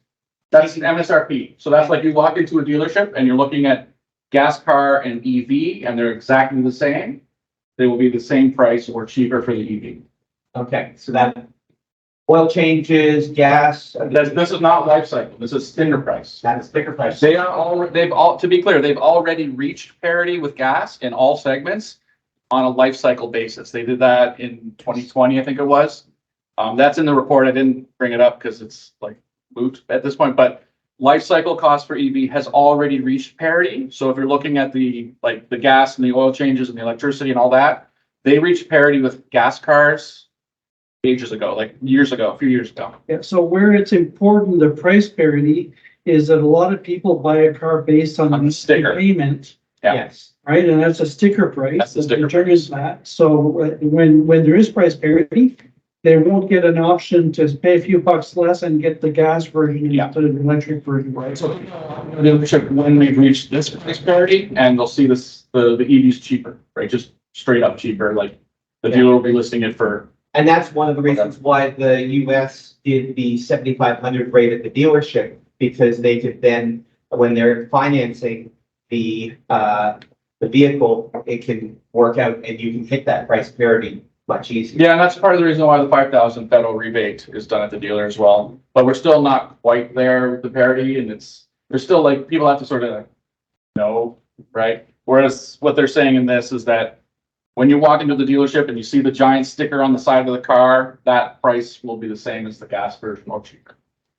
That's MSRP. So that's like you walk into a dealership and you're looking at gas car and EV and they're exactly the same. They will be the same price or cheaper for the EV. Okay, so that oil changes, gas. This is not life cycle. This is sticker price. That is sticker price. They are all, to be clear, they've already reached parity with gas in all segments on a life cycle basis. They did that in 2020, I think it was. That's in the report. I didn't bring it up because it's like moot at this point, but life cycle cost for EV has already reached parity. So if you're looking at the gas and the oil changes and the electricity and all that, they reached parity with gas cars ages ago, like years ago, a few years ago. Yeah, so where it's important, the price parity is that a lot of people buy a car based on On the sticker. payment, Yeah. Yes. right? And that's a sticker price. That's the that sticker determines that. So when there is price parity, they won't get an option to pay a few bucks less and get the gas version Yeah. instead of the electric version, right? So they'll check when we've reached this price parity and they'll see this, the EV's cheaper, right? Just straight up cheaper, like the dealer will be listing it for. And that's one of the reasons why the US did the 7,500 rate at the dealership, because they could then, when they're financing the vehicle, it can work out and you can hit that price parity much easier. Yeah, and that's part of the reason why the 5,000 federal rebate is done at the dealer as well. But we're still not quite there with the parity, and there's still like, people have to sort of know, right? Whereas what they're saying in this is that when you walk into the dealership and you see the giant sticker on the side of the car, that price will be the same as the gas version or cheaper.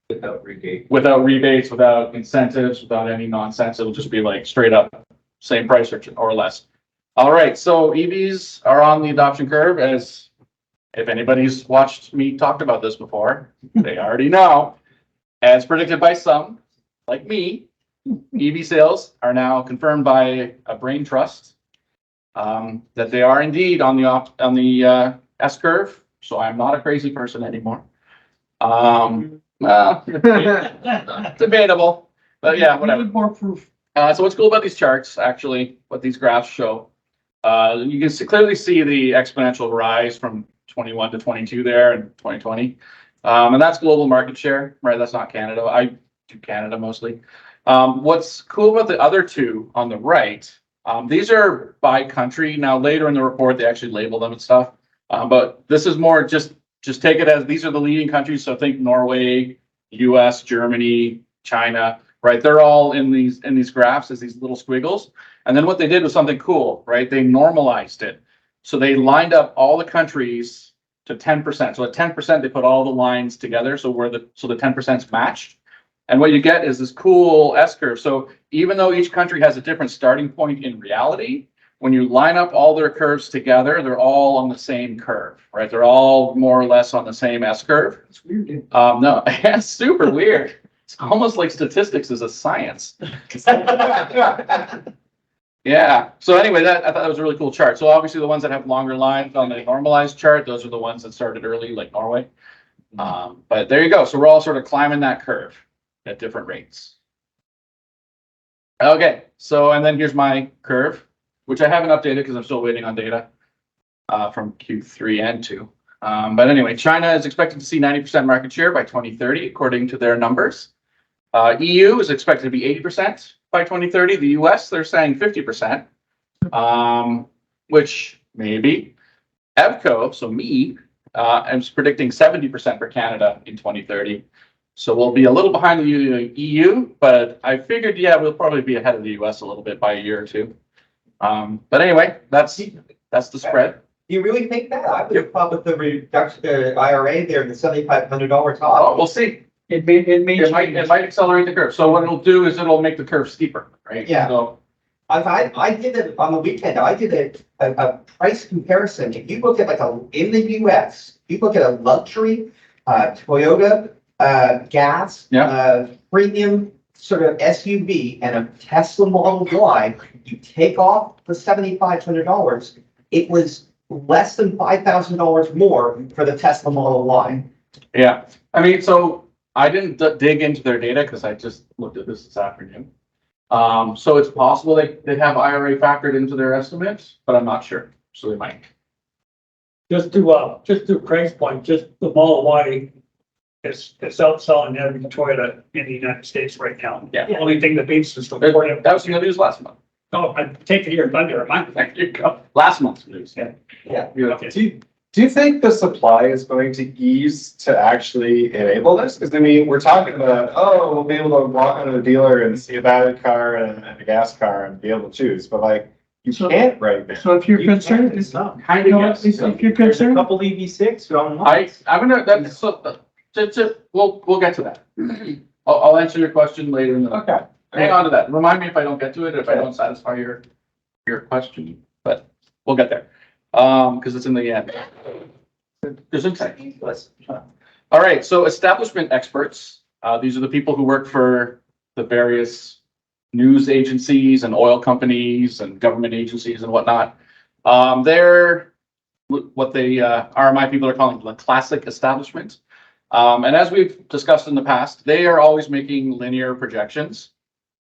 Without rebates, without incentives, without any nonsense. It'll just be like straight up same price or less. All right, so EVs are on the adoption curve, as if anybody's watched me talked about this before, they already know. As predicted by some, like me, EV sales are now confirmed by a brain trust that they are indeed on the S curve. So I'm not a crazy person anymore. Well, debatable, but yeah, whatever. We need more proof. So what's cool about these charts, actually, what these graphs show, you can clearly see the exponential rise from 21 to 22 there in 2020. And that's global market share, right? That's not Canada. I do Canada mostly. What's cool about the other two on the right, these are by country. Now, later in the report, they actually label them and stuff. But this is more just take it as these are the leading countries. So think Norway, US, Germany, China, right? They're all in these graphs as these little squiggles. And then what they did was something cool, right? They normalized it. So they lined up all the countries to 10%. So at 10%, they put all the lines together. So the 10% is matched. And what you get is this cool S curve. So even though each country has a different starting point in reality, when you line up all their curves together, they're all on the same curve, right? They're all more or less on the same S curve. It's weird. No, it's super weird. It's almost like statistics is a science. Yeah. So anyway, I thought that was a really cool chart. So obviously the ones that have longer lines on the normalized chart, those are the ones that started early, like Norway. But there you go. So we're all sort of climbing that curve at different rates. Okay. So, and then here's my curve, which I haven't updated because I'm still waiting on data from Q3 and 2. But anyway, China is expected to see 90% market share by 2030, according to their numbers. EU is expected to be 80% by 2030. The US, they're saying 50%, which maybe. EVCO, so me, I'm predicting 70% for Canada in 2030. So we'll be a little behind the EU, but I figured, yeah, we'll probably be ahead of the US a little bit by a year or two. But anyway, that's the spread. Do you really think that? I would have thought with the reduction, the IRA there, the $7,500 top. Oh, we'll see. It It might accelerate the curve. So what it'll do is it'll make the curve steeper, right? Yeah. So I did it on the weekend. I did a price comparison. If you look at in the US, you look at a luxury Toyota gas premium sort of SUV and a Tesla Model Y, you take off the $7,500, it was less than $5,000 more for the Tesla Model Y. yeah, I mean, so I didn't dig into their data because I just looked at this afternoon. So it's possible they have IRA factored into their estimates, but I'm not sure. So they might. Just to Craig's point, just the Model Y is outselling every Toyota in the United States right now. Yeah. The only thing that beats is the That Ford. was in the news last month. Oh, I'm taking your thunder, am I? There you go. Last month's news. Yeah. Yeah. Okay. Do you think the supply is going to ease to actually enable this? Because I mean, we're talking about, oh, we'll be able to walk into the dealer and see a battery car and a gas car and be able to choose, but like, you can't right now. So if you're concerned, Kind of, yes. if you're concerned, Couple EV6 on I'm gonna, that's, so, we'll get to that. I'll answer your question later in the. Okay. Hang on to that. Remind me if I don't get to it, if I don't satisfy your question, but we'll get there. Because it's in the end. There's insight. All right, so establishment experts. These are the people who work for the various news agencies and oil companies and government agencies and whatnot. They're what the RMI people are calling the classic establishment. And as we've discussed in the past, they are always making linear projections,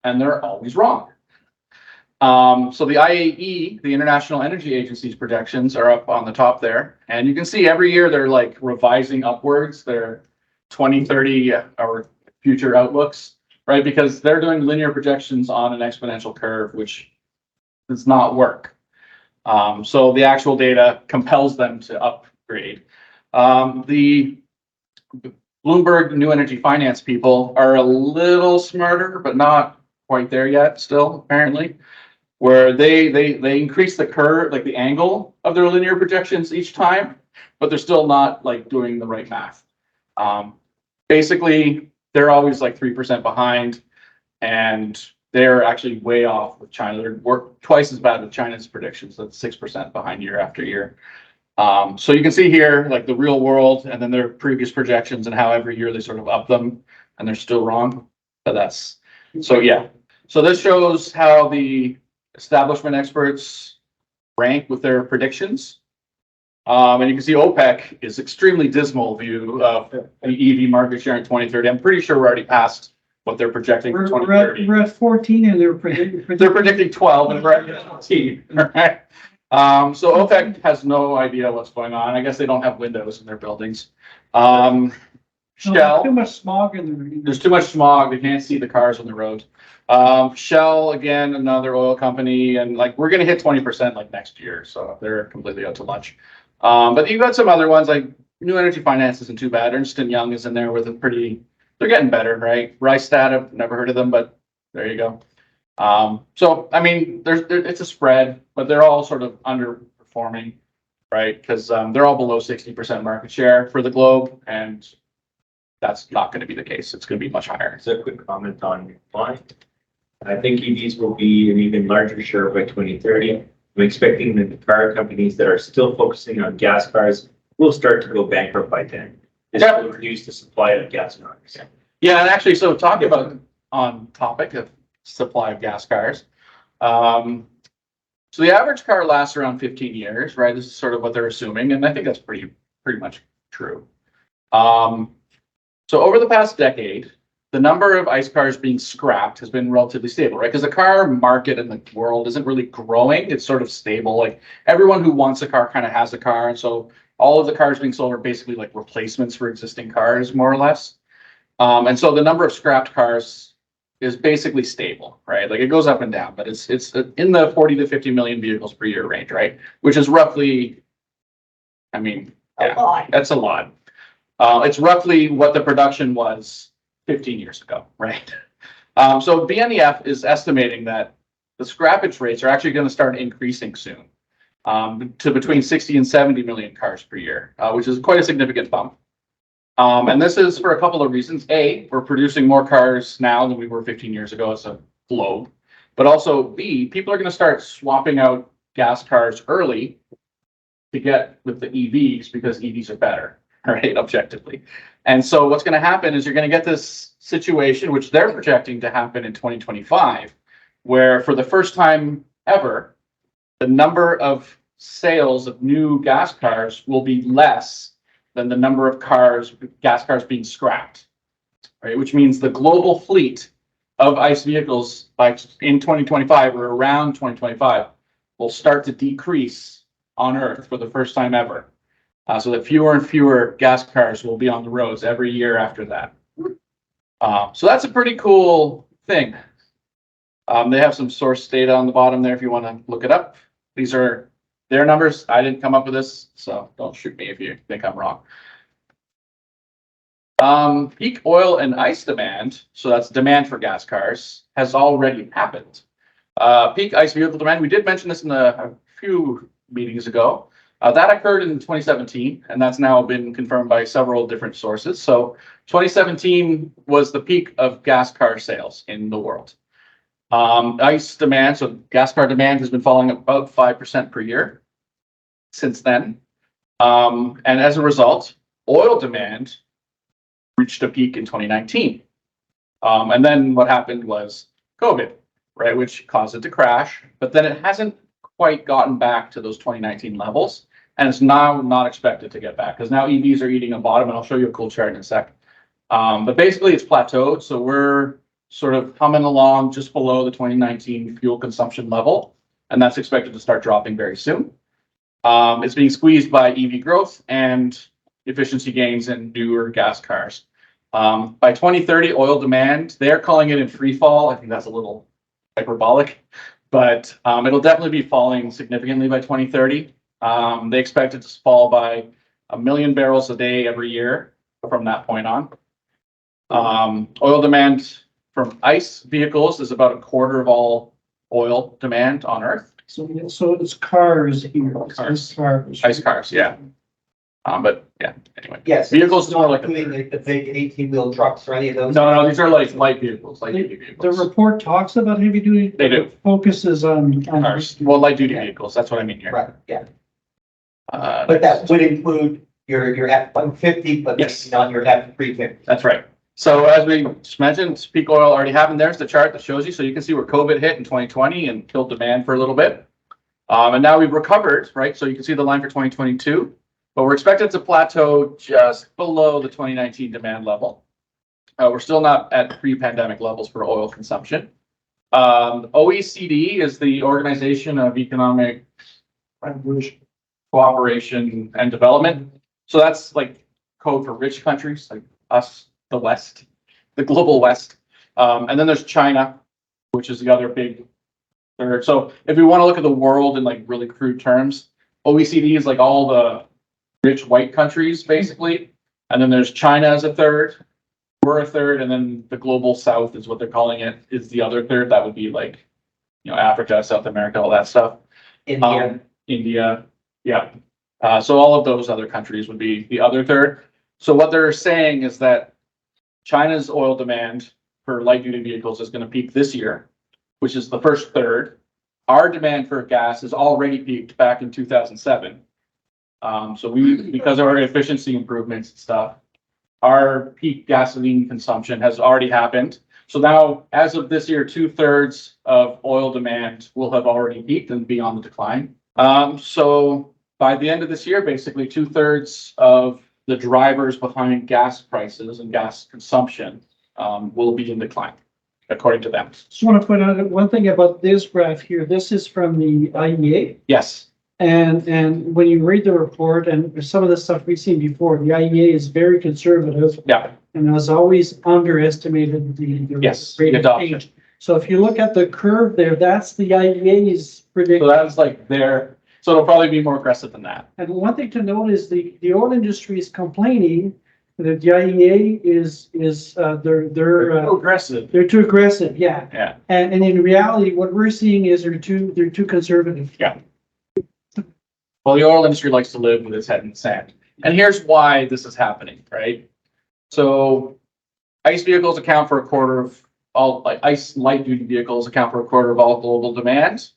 and they're always wrong. So the IAE, the International Energy Agency's projections are up on the top there. And you can see every year they're like revising upwards their 2030 or future outlooks, right? Because they're doing linear projections on an exponential curve, which does not work. So the actual data compels them to upgrade. The Bloomberg New Energy Finance people are a little smarter, but not quite there yet still, apparently, where they increase the curve, like the angle of their linear projections each time, but they're still not like doing the right math. Basically, they're always like 3% behind, and they're actually way off with China. They're twice as bad with China's predictions. That's 6% behind year after year. So you can see here, like the real world and then their previous projections and how every year they sort of up them and they're still wrong. But that's, so yeah. So this shows how the establishment experts rank with their predictions. And you can see OPEC is extremely dismal view of the EV market share in 2030. I'm pretty sure we're already past what they're projecting for 2030. we're at 14 and they're predicting. They're predicting 12 and we're at 14, right? So OPEC has no idea what's going on. I guess they don't have windows in their buildings. Shell. Too much smog in there. There's too much smog. They can't see the cars on the road. Shell, again, another oil company, and like we're gonna hit 20% like next year, so they're completely out to lunch. But you've got some other ones like New Energy Finance isn't too bad. Ernst & Young is in there with a pretty. They're getting better, right? Rystad, I've never heard of them, but there you go. So I mean, it's a spread, but they're all sort of underperforming. right? Because they're all below 60% market share for the globe, and that's not going to be the case. It's going to be much higher. Just a quick comment on why. I think EVs will be an even larger share by 2030. I'm expecting that the car companies that are still focusing on gas cars will start to go bankrupt by then. This Yeah. will reduce the supply of gas cars. Yeah, and actually, so talking about on topic of supply of gas cars. So the average car lasts around 15 years, right? This is sort of what they're assuming, and I think that's pretty much true. So over the past decade, the number of ICE cars being scrapped has been relatively stable, right? Because the car market in the world isn't really growing. It's sort of stable. Like everyone who wants a car kind of has a car. And so all of the cars being sold are basically like replacements for existing cars, more or less. And so the number of scrapped cars is basically stable, right? Like it goes up and down, but it's in the 40 to 50 million vehicles per year range, right? Which is roughly, I mean, yeah, that's a lot. It's roughly what the production was 15 years ago, right? So BNEF is estimating that the scrappage rates are actually going to start increasing soon to between 60 and 70 million cars per year, which is quite a significant bump. And this is for a couple of reasons. A, we're producing more cars now than we were 15 years ago as a globe. But also B, people are going to start swapping out gas cars early to get with the EVs because EVs are better, right, objectively. And so what's going to happen is you're going to get this situation, which they're projecting to happen in 2025, where for the first time ever, the number of sales of new gas cars will be less than the number of gas cars being scrapped, right? Which means the global fleet of ICE vehicles in 2025 or around 2025 will start to decrease on Earth for the first time ever. So that fewer and fewer gas cars will be on the roads every year after that. So that's a pretty cool thing. They have some source data on the bottom there if you want to look it up. These are their numbers. I didn't come up with this, so don't shoot me if you think I'm wrong. Peak oil and ICE demand, so that's demand for gas cars, has already happened. Peak ICE vehicle demand, we did mention this in a few meetings ago. That occurred in 2017, and that's now been confirmed by several different sources. So 2017 was the peak of gas car sales in the world. ICE demand, so gas car demand has been falling about 5% per year since then. And as a result, oil demand reached a peak in 2019. And then what happened was COVID, right, which caused it to crash. But then it hasn't quite gotten back to those 2019 levels. And it's now not expected to get back because now EVs are eating a bottom, and I'll show you a cool chart in a sec. But basically it's plateaued. So we're sort of humming along just below the 2019 fuel consumption level. And that's expected to start dropping very soon. It's being squeezed by EV growth and efficiency gains in newer gas cars. By 2030, oil demand, they're calling it in free fall. I think that's a little hyperbolic, but it'll definitely be falling significantly by 2030. They expect it to fall by 1 million barrels a day every year from that point on. Oil demand from ICE vehicles is about a quarter of all oil demand on Earth. So it's cars here. Cars. Cars. ICE cars, yeah. But yeah, anyway. Yes. Vehicles is more like Including the big 18-wheel trucks or any of those? No, these are like light vehicles, light duty The vehicles. report talks about heavy duty. They do. Focuses on. Cars. Well, light duty vehicles, that's what I mean here. Right, yeah. Uh, But that would include your F-150, but Yes. maybe not your F-350. That's right. So as we just mentioned, peak oil already happened. There's the chart that shows you. So you can see where COVID hit in 2020 and killed demand for a little bit. And now we've recovered, right? So you can see the line for 2022, but we're expected to plateau just below the 2019 demand level. We're still not at pre-pandemic levels for oil consumption. OECD is the Organization of Economic Cooperation and Development. So that's like code for rich countries like us, the West, the global West. And then there's China, which is the other big third. So if we want to look at the world in like really crude terms, OECD is like all the rich white countries basically. And then there's China as a third, we're a third, and then the global South is what they're calling it, is the other third. That would be like, Africa, South America, all that stuff. India. India, yeah. So all of those other countries would be the other third. So what they're saying is that China's oil demand for light duty vehicles is going to peak this year, which is the first third. Our demand for gas is already peaked back in 2007. So because of our efficiency improvements and stuff, our peak gasoline consumption has already happened. So now, as of this year, 2/3 of oil demand will have already peaked and be on the decline. So by the end of this year, basically 2/3 of the drivers behind gas prices and gas consumption will be in decline, according to them. Just want to point out one thing about this graph here. This is from the IEA. Yes. And when you read the report and some of the stuff we've seen before, the IEA is very conservative Yeah. and has always underestimated the Yes. rate The of adoption. change. So if you look at the curve there, that's the IEA's So prediction. that's like their. So it'll probably be more aggressive than that. And one thing to note is the oil industry is complaining that the IEA is They're aggressive. they're too aggressive, yeah. Yeah. And in reality, what we're seeing is they're too conservative. Yeah. Well, the oil industry likes to live with its head in the sand. And here's why this is happening, right? So ICE vehicles account for a quarter of all, like ICE light duty vehicles account for a quarter of all global demand.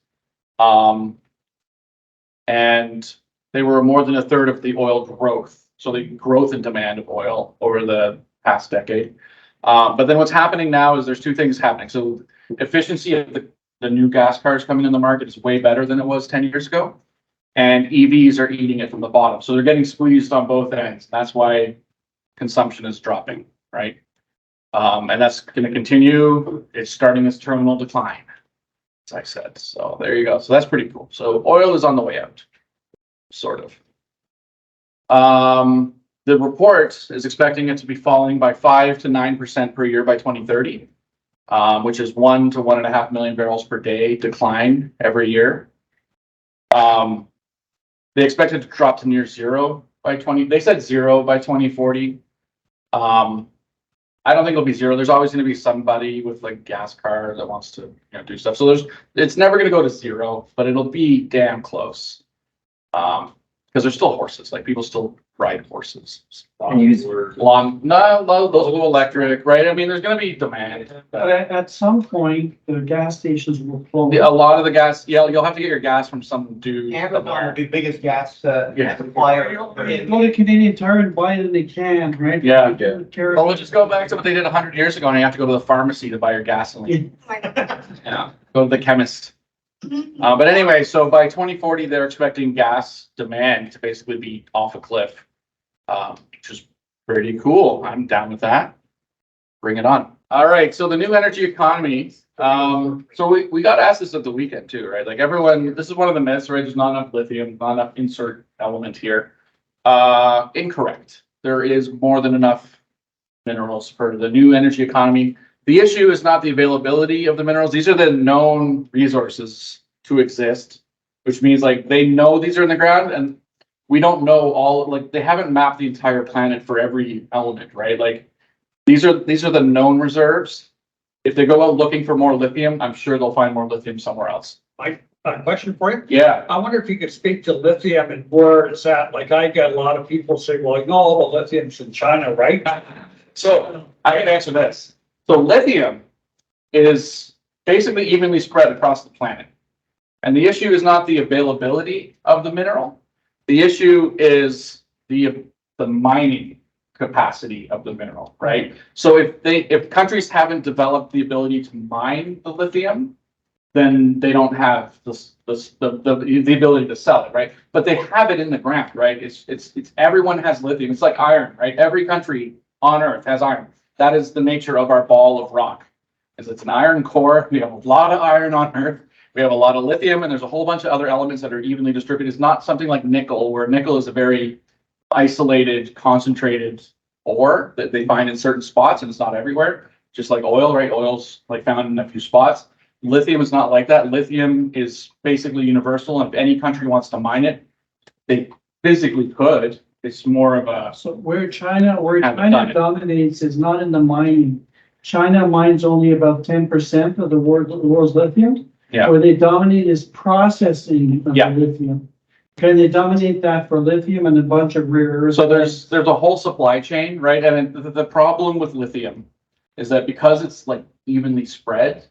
And they were more than a third of the oil growth. So the growth in demand of oil over the past decade. But then what's happening now is there's two things happening. So efficiency of the new gas cars coming in the market is way better than it was 10 years ago. And EVs are eating it from the bottom. So they're getting squeezed on both ends. That's why consumption is dropping, right? And that's going to continue. It's starting its terminal decline, as I said. So there you go. So that's pretty cool. So oil is on the way out, sort of. The report is expecting it to be falling by 5 to 9% per year by 2030, which is 1 to 1.5 million barrels per day decline every year. They expect it to drop to near zero by they said zero by 2040. I don't think it'll be zero. There's always going to be somebody with like gas car that wants to do stuff. So it's never going to go to zero, but it'll be damn close. Because there's still horses, like people still ride horses. And use those will go electric, right? I mean, there's going to be demand. But at some point, the gas stations will flow. A lot of the gas, you'll have to get your gas from some dude. Amazon will be biggest gas Yeah. supplier. Go to Canadian Tire and buy it in they can, right? Yeah. Carry- Well, we'll just go back to what they did 100 years ago, and you have to go to the pharmacy to buy your gasoline. Yeah, go to the chemist. But anyway, so by 2040, they're expecting gas demand to basically be off a cliff, which is pretty cool. I'm down with that. Bring it on. All right, so the new energy economy. So we got asked this at the weekend too, right? Like everyone, this is one of the myths, right? There's not enough lithium, not enough insert element here. Incorrect. There is more than enough minerals for the new energy economy. The issue is not the availability of the minerals. These are the known resources to exist, which means like they know these are in the ground and we don't know all, like they haven't mapped the entire planet for every element, right? Like these are the known reserves. If they go out looking for more lithium, I'm sure they'll find more lithium somewhere else. A question for you? Yeah. I wonder if you could speak to lithium and where it's at. Like I get a lot of people say, well, all the lithium's in China, right? So I can answer this. So lithium is basically evenly spread across the planet. And the issue is not the availability of the mineral. The issue is the mining capacity of the mineral, right? So if countries haven't developed the ability to mine the lithium, then they don't have the ability to sell it, right? But they have it in the ground, right? It's everyone has lithium. It's like iron, right? Every country on Earth has iron. That is the nature of our ball of rock. Is it's an iron core. We have a lot of iron on Earth. We have a lot of lithium, and there's a whole bunch of other elements that are evenly distributed. It's not something like nickel, where nickel is a very isolated, concentrated ore that they find in certain spots, and it's not everywhere. Just like oil, right? Oil's like found in a few spots. Lithium is not like that. Lithium is basically universal, and if any country wants to mine it, they physically could. It's more of a So where China Haven't done it. dominates is not in the mining. China mines only about 10% of the world's lithium. Yeah. Where they dominate is processing of the Yeah. lithium. Can they dominate that for lithium and a bunch of rare earths? So there's a whole supply chain, right? And the problem with lithium is that because it's like evenly spread,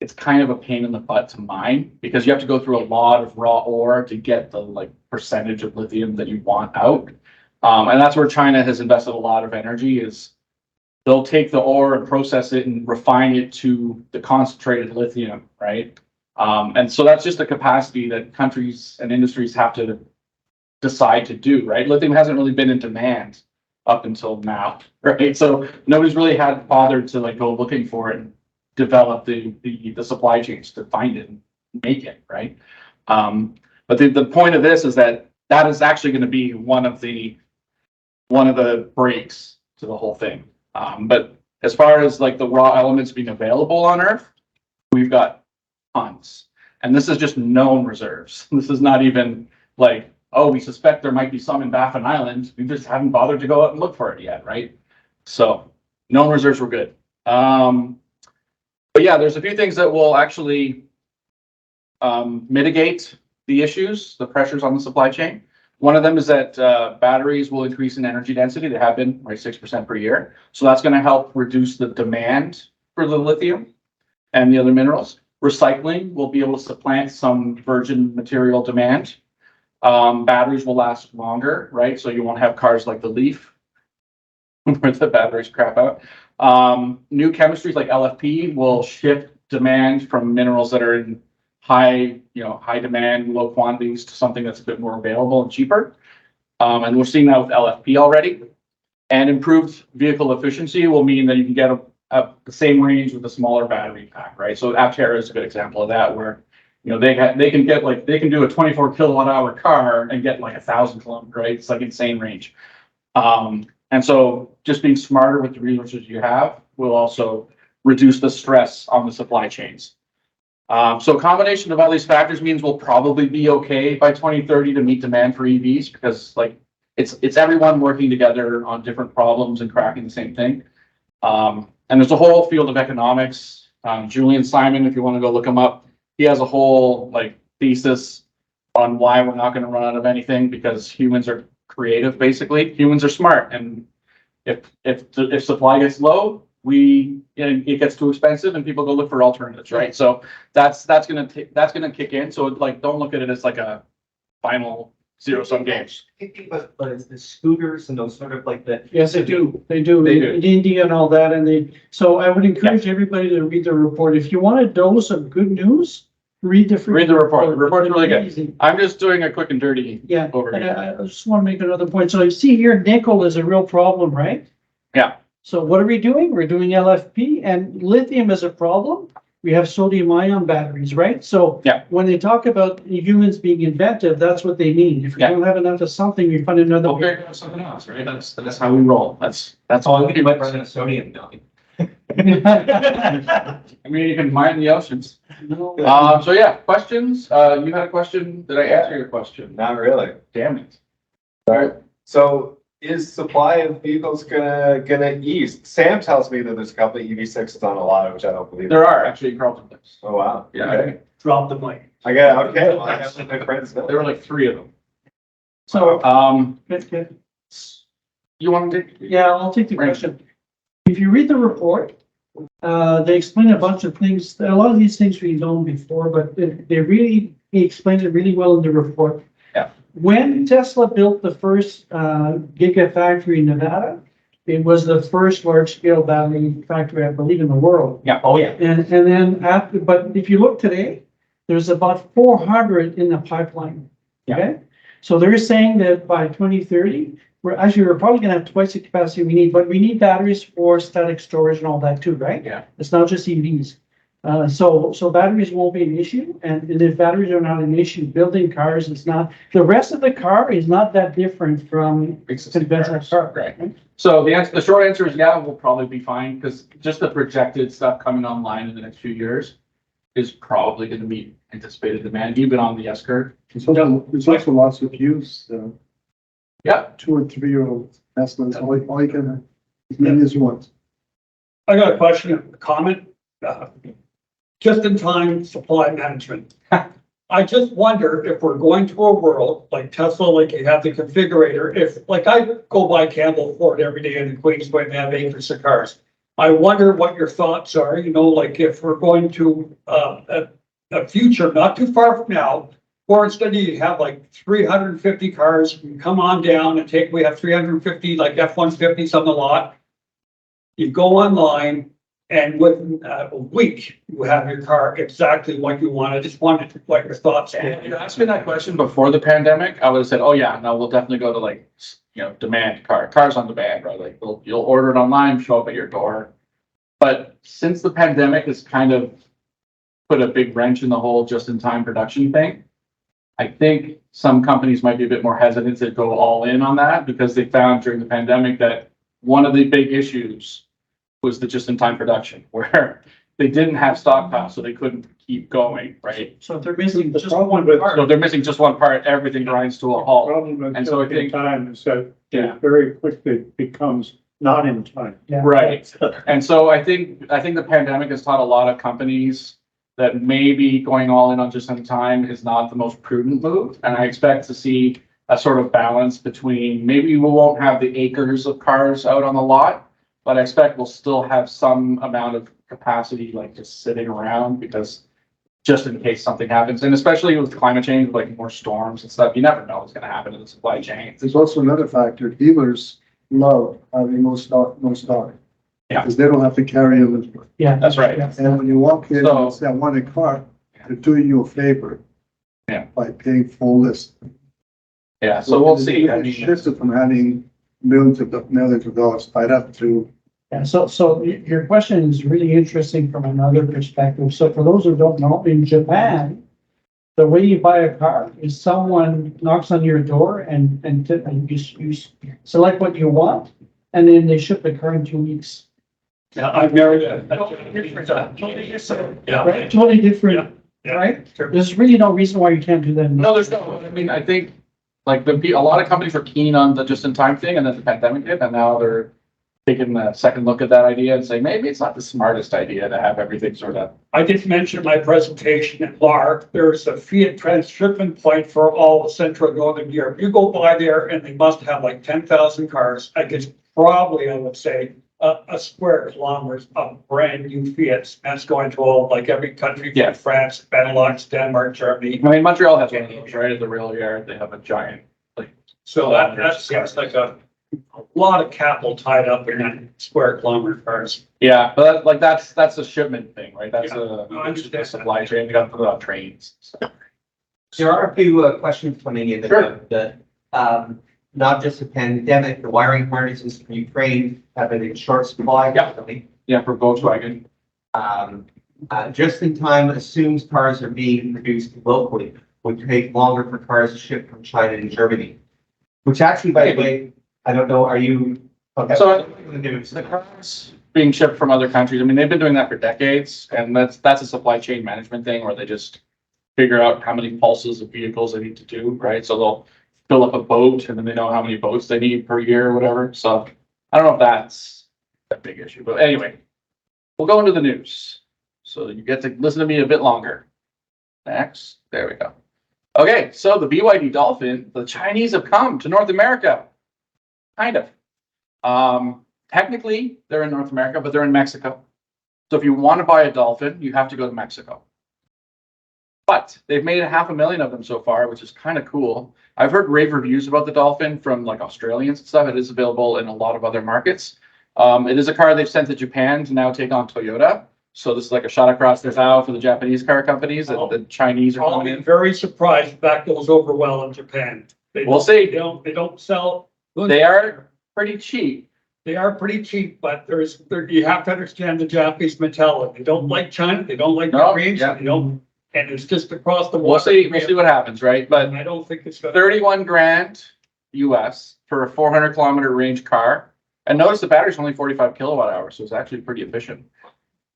it's kind of a pain in the butt to mine because you have to go through a lot of raw ore to get the like percentage of lithium that you want out. And that's where China has invested a lot of energy is they'll take the ore and process it and refine it to the concentrated lithium, right? And so that's just a capacity that countries and industries have to decide to do, right? Lithium hasn't really been in demand up until now, right? So nobody's really had bothered to like go looking for it and develop the supply chains to find it and make it, right? But the point of this is that is actually going to be one of the breaks to the whole thing. But as far as like the raw elements being available on Earth, we've got tons. And this is just known reserves. This is not even like, oh, we suspect there might be some in Baffin Island. We just haven't bothered to go out and look for it yet, right? So known reserves were good. But yeah, there's a few things that will actually mitigate the issues, the pressures on the supply chain. One of them is that batteries will increase in energy density. They have been, right, 6% per year. So that's going to help reduce the demand for the lithium and the other minerals. Recycling will be able to supplant some virgin material demand. Batteries will last longer, right? So you won't have cars like the Leaf where the batteries crap out. New chemistries like LFP will shift demand from minerals that are in high demand, low quantities to something that's a bit more available and cheaper. And we're seeing that with LFP already. And improved vehicle efficiency will mean that you can get the same range with a smaller battery pack, right? So Aptera is a good example of that, where they can do a 24 kilowatt hour car and get like 1,000 kilometers, right? It's like insane range. And so just being smarter with the resources you have will also reduce the stress on the supply chains. So a combination of all these factors means we'll probably be okay by 2030 to meet demand for EVs because like it's everyone working together on different problems and cracking the same thing. And there's a whole field of economics. Julian Simon, if you want to go look him up, he has a whole like thesis on why we're not going to run out of anything because humans are creative. Basically, humans are smart, and if supply gets low, it gets too expensive, and people go look for alternatives, right? So that's gonna kick in. So like, don't look at it as like a final zero-sum game. But it's the scooters and those sort of like the. Yes, they do. They do. In India and all that. So I would encourage everybody to read the report. If you want a dose of good news, read the report. The report's really good. Easy. I'm just doing a quick and dirty overview. And I just want to make another point. So you see here, nickel is a real problem, right? Yeah. So what are we doing? We're doing LFP, and lithium is a problem. We have sodium ion batteries, right? So when they talk about humans being inventive, that's what they mean. If we don't have enough of something, we find another way. Something else, right? That's how we roll. That's all we do by running a sodium building. I mean, you can mine the oceans. So yeah, questions? You had a question. Did I answer your question? Not really. Damn it. All right. So is supply of vehicles gonna ease? Sam tells me that there's a couple of EV6s on a lot, which I don't believe. There are actually in Carlton Place. Oh wow. Yeah. Okay. Drop the mic. Okay. Well, I have my friends. There were like 3 of them. So, good. You want to take? Yeah, I'll take the question. If you read the report, they explain a bunch of things. A lot of these things we've known before, but they really explain it really well in the report. Yeah. When Tesla built the first gigafactory in Nevada, it was the first large-scale battery factory, I believe, in the world. Yeah. Oh yeah. And then after, but if you look today, there's about 400 in the pipeline. Yeah. Okay. So they're saying that by 2030, we're probably gonna have twice the capacity we need, but we need batteries for static storage and all that too, right? Yeah. It's not just EVs. So batteries won't be an issue, and if batteries are not an issue, building cars is not. The rest of the car is not that different from conventional car, right? So the short answer is yeah, we'll probably be fine because just the projected stuff coming online in the next few years is probably going to meet anticipated demand, even on the S curve. There's also lots of use. Yeah. 2 or 3-year-old Teslas, all you can, as many as you want. I got a question, a comment. Just-in-time supply management. I I just wonder if we're going to a world like Tesla, like you have the configurator, if, like I go by Campbell Ford every day in the Queensway, they have acres of cars. I wonder what your thoughts are, you know, like if we're going to, a future not too far from now, or instead you have like 350 cars, you come on down and take, we have 350 like F-150s on the lot. You go online and within a week, you have your car exactly what you want. I just wanted to, what your thoughts. If you asked me that question before the pandemic, I would have said, oh yeah, no, we'll definitely go to like, demand cars on demand, right? Like you'll order it online, show up at your door. But since the pandemic has kind of put a big wrench in the whole just-in-time production thing, I think some companies might be a bit more hesitant to go all in on that because they found during the pandemic that one of the big issues was the just-in-time production where they didn't have stockpile, so they couldn't keep going, right? So if they're missing The just problem one with- part. So if they're missing just one part, everything grinds to a The halt. problem with And so I just in think- time is that Yeah. it very quickly becomes not in time. Right. And so I think the pandemic has taught a lot of companies that maybe going all in on just in time is not the most prudent move. And I expect to see a sort of balance between, maybe we won't have the acres of cars out on the lot, but I expect we'll still have some amount of capacity like just sitting around because just in case something happens, and especially with climate change, like more storms and stuff, you never know what's gonna happen to the supply chain. There's also another factor, dealers love having no stock. Yeah. Because they don't have to carry inventory. Yeah. That's right. And when you walk in So- and say, I want a car, they're doing you a favor. Yeah. By paying full list. Yeah, so we'll see. I It mean, shifted from having millions of dollars tied up to, Yeah, so your question is really interesting from another perspective. So for those who don't know, in Japan, the way you buy a car is someone knocks on your door and you select what you want, and then they ship the car in 2 weeks. Yeah, I married a. Totally different, Yeah. right? Totally different, right? There's really no reason why you can't do that. no, there's no, I mean, I think like a lot of companies were keen on the just-in-time thing and then the pandemic hit and now they're taking a second look at that idea and saying, maybe it's not the smartest idea to have everything sort of. I did mention in my presentation at LAR, there's a Fiat transshipment point for all of Central and Northern Europe. You go by there and they must have like 10,000 cars. I guess probably, I would say, a square kilometers of brand new Fiats. That's going to all, like every country, Yeah. from France, Benelux, Denmark, Germany. I mean, Montreal has one of those, right? At the rail yard, they have a giant, So that seems like a lot of capital tied up in that square kilometer cars. yeah, but like that's a shipment thing, right? That's Yeah. No, I understand. a supply chain. You got to put it on trains. So. There are a few questions coming in Sure. not just the pandemic, the wiring harnesses from Ukraine have been in short supply. Yeah. recently. Yeah, for Volkswagen. Just in time assumes cars are being produced locally, would take longer for cars to ship from China and Germany. Which actually, by the way, I don't know, are you? Okay. So the cars being shipped from other countries, I mean, they've been doing that for decades, and that's a supply chain management thing where they just figure out how many pulses of vehicles they need to do, right? So they'll fill up a boat and then they know how many boats they need per year or whatever. So I don't know if that's a big issue, but anyway, we'll go into the news. So you get to listen to me a bit longer. Next, there we go. Okay, so the BYD Dolphin, the Chinese have come to North America. Kind of. Technically, they're in North America, but they're in Mexico. So if you want to buy a Dolphin, you have to go to Mexico. But they've made 500,000 of them so far, which is kind of cool. I've heard rave reviews about the Dolphin from like Australians and stuff. It is available in a lot of other markets. It is a car they've sent to Japan to now take on Toyota. So this is like a shot across the bow for the Japanese car companies, and the Chinese are I'll coming be in. very surprised if that goes over well in Japan. We'll see. They don't sell. They are pretty cheap. They are pretty cheap, but you have to understand the Japanese mentality. They don't like China, they don't like the No, Koreans, yeah. they don't, and it's just across the We'll water. see what happens, right? But I don't think it's gonna. 31 grand US for a 400 kilometer range car. And notice the battery's only 45 kilowatt hours, so it's actually pretty efficient.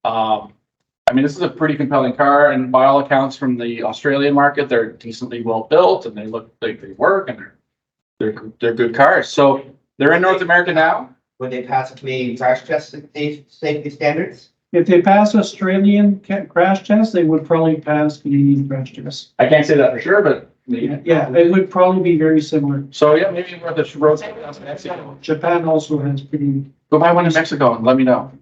I mean, this is a pretty compelling car, and by all accounts from the Australian market, they're decently well built and they look like they work and they're good cars. So they're in North America now. When they pass Canadian crash test safety standards, If they pass Australian crash test, they would probably pass Canadian crash test. I can't say that for sure, but maybe. Yeah, it would probably be very similar. So yeah, maybe we're at the road trip down to Mexico. Japan also has pretty, Go buy one in Mexico and let me know.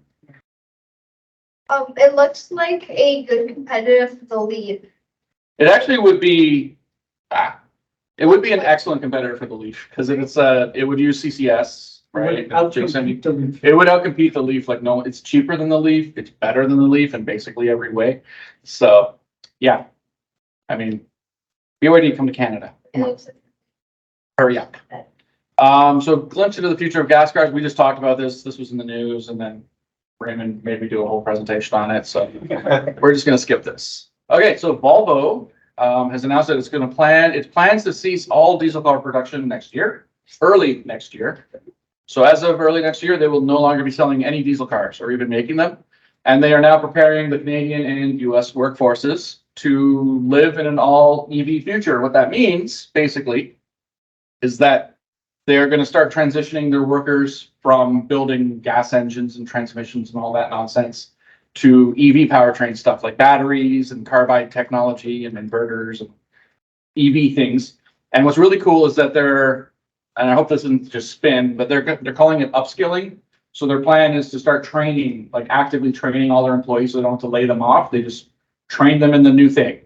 It looks like a good competitor for the lead. It actually would be, it would be an excellent competitor for the Leaf because it would use CCS, right? outcompete the Leaf. It would outcompete the Leaf like no, it's cheaper than the Leaf, it's better than the Leaf in basically every way. So, yeah. I mean, BYD come to Canada. Come on, hurry up. So glimpse into the future of gas cars. We just talked about this. This was in the news, and then Raymond made me do a whole presentation on it. So we're just gonna skip this. Okay, so Volvo has announced that it plans to cease all diesel car production next year, early next year. So as of early next year, they will no longer be selling any diesel cars or even making them. And they are now preparing the Canadian and US workforces to live in an all EV future. What that means, basically, is that they're going to start transitioning their workers from building gas engines and transmissions and all that nonsense to EV powertrain stuff like batteries and carbide technology and inverters and EV things. And what's really cool is that and I hope this isn't just spin, but they're calling it upskilling. So their plan is to start training, like actively training all their employees so they don't have to lay them off. They just train them in the new thing.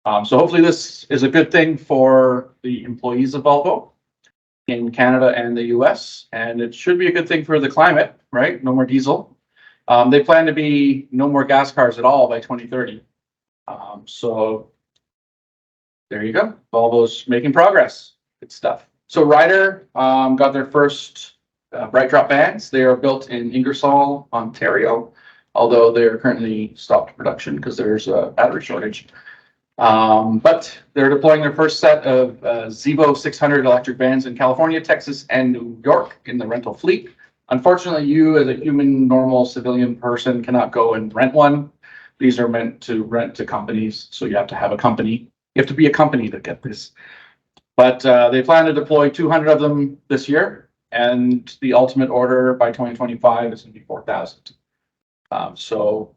So hopefully this is a good thing for the employees of Volvo in Canada and the US, and it should be a good thing for the climate, right? No more diesel. They plan to be no more gas cars at all by 2030. So there you go. Volvo's making progress. Good stuff. So Ryder got their first bright drop vans. They are built in Ingersoll, Ontario, although they are currently stopped production because there's a battery shortage. But they're deploying their first set of Zevo 600 electric vans in California, Texas, and New York in the rental fleet. Unfortunately, you as a human, normal civilian person cannot go and rent one. These are meant to rent to companies, so you have to have a company. You have to be a company to get this. But they plan to deploy 200 of them this year, and the ultimate order by 2025 is going to be 4,000. So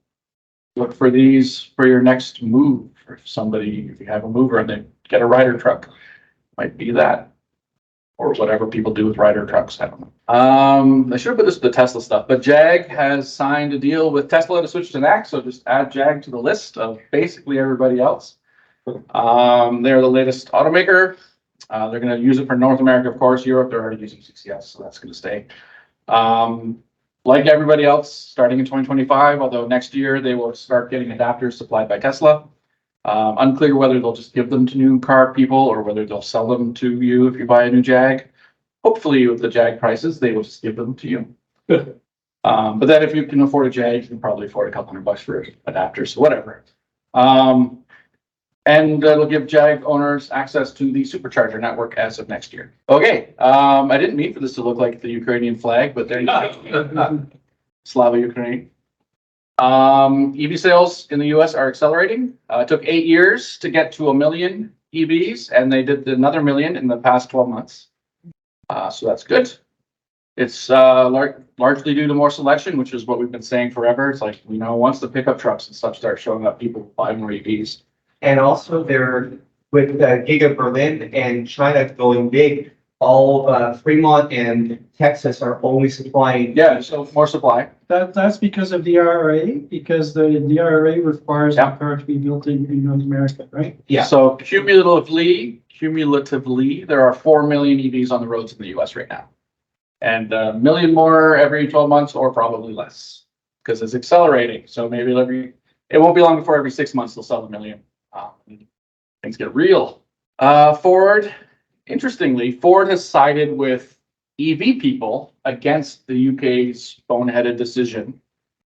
look for these for your next move. If you have a mover and they get a Ryder truck, might be that, or whatever people do with Ryder trucks. I don't know. I should have put this to the Tesla stuff, but Jag has signed a deal with Tesla to switch to NAC. So just add Jag to the list of basically everybody else. They're the latest automaker. They're going to use it for North America, of course. Europe, they're already using CCS, so that's going to stay. Like everybody else, starting in 2025, although next year they will start getting adapters supplied by Tesla. Unclear whether they'll just give them to new car people or whether they'll sell them to you if you buy a new Jag. Hopefully with the Jag prices, they will just give them to you. But then if you can afford a Jag, you can probably afford a couple $100 for adapters, so whatever. And it'll give Jag owners access to the supercharger network as of next year. Okay, I didn't mean for this to look like the Ukrainian flag, but there you go. Slava Ukraine. EV sales in the US are accelerating. It took 8 years to get to 1 million EVs, and they did another million in the past 12 months. So that's good. It's largely due to more selection, which is what we've been saying forever. It's like, once the pickup trucks and stuff start showing up, people will buy more EVs. And also they're with Giga Berlin and China going big, all Fremont and Texas are only supplying. Yeah, so more supply. That's because of the IRA, because the IRA requires the car to be built in North America, right? Yeah. So cumulatively, there are 4 million EVs on the roads in the US right now. And a million more every 12 months or probably less because it's accelerating. So maybe it won't be long before every 6 months they'll sell 1 million. Things get real. Ford, interestingly, Ford has sided with EV people against the UK's boneheaded decision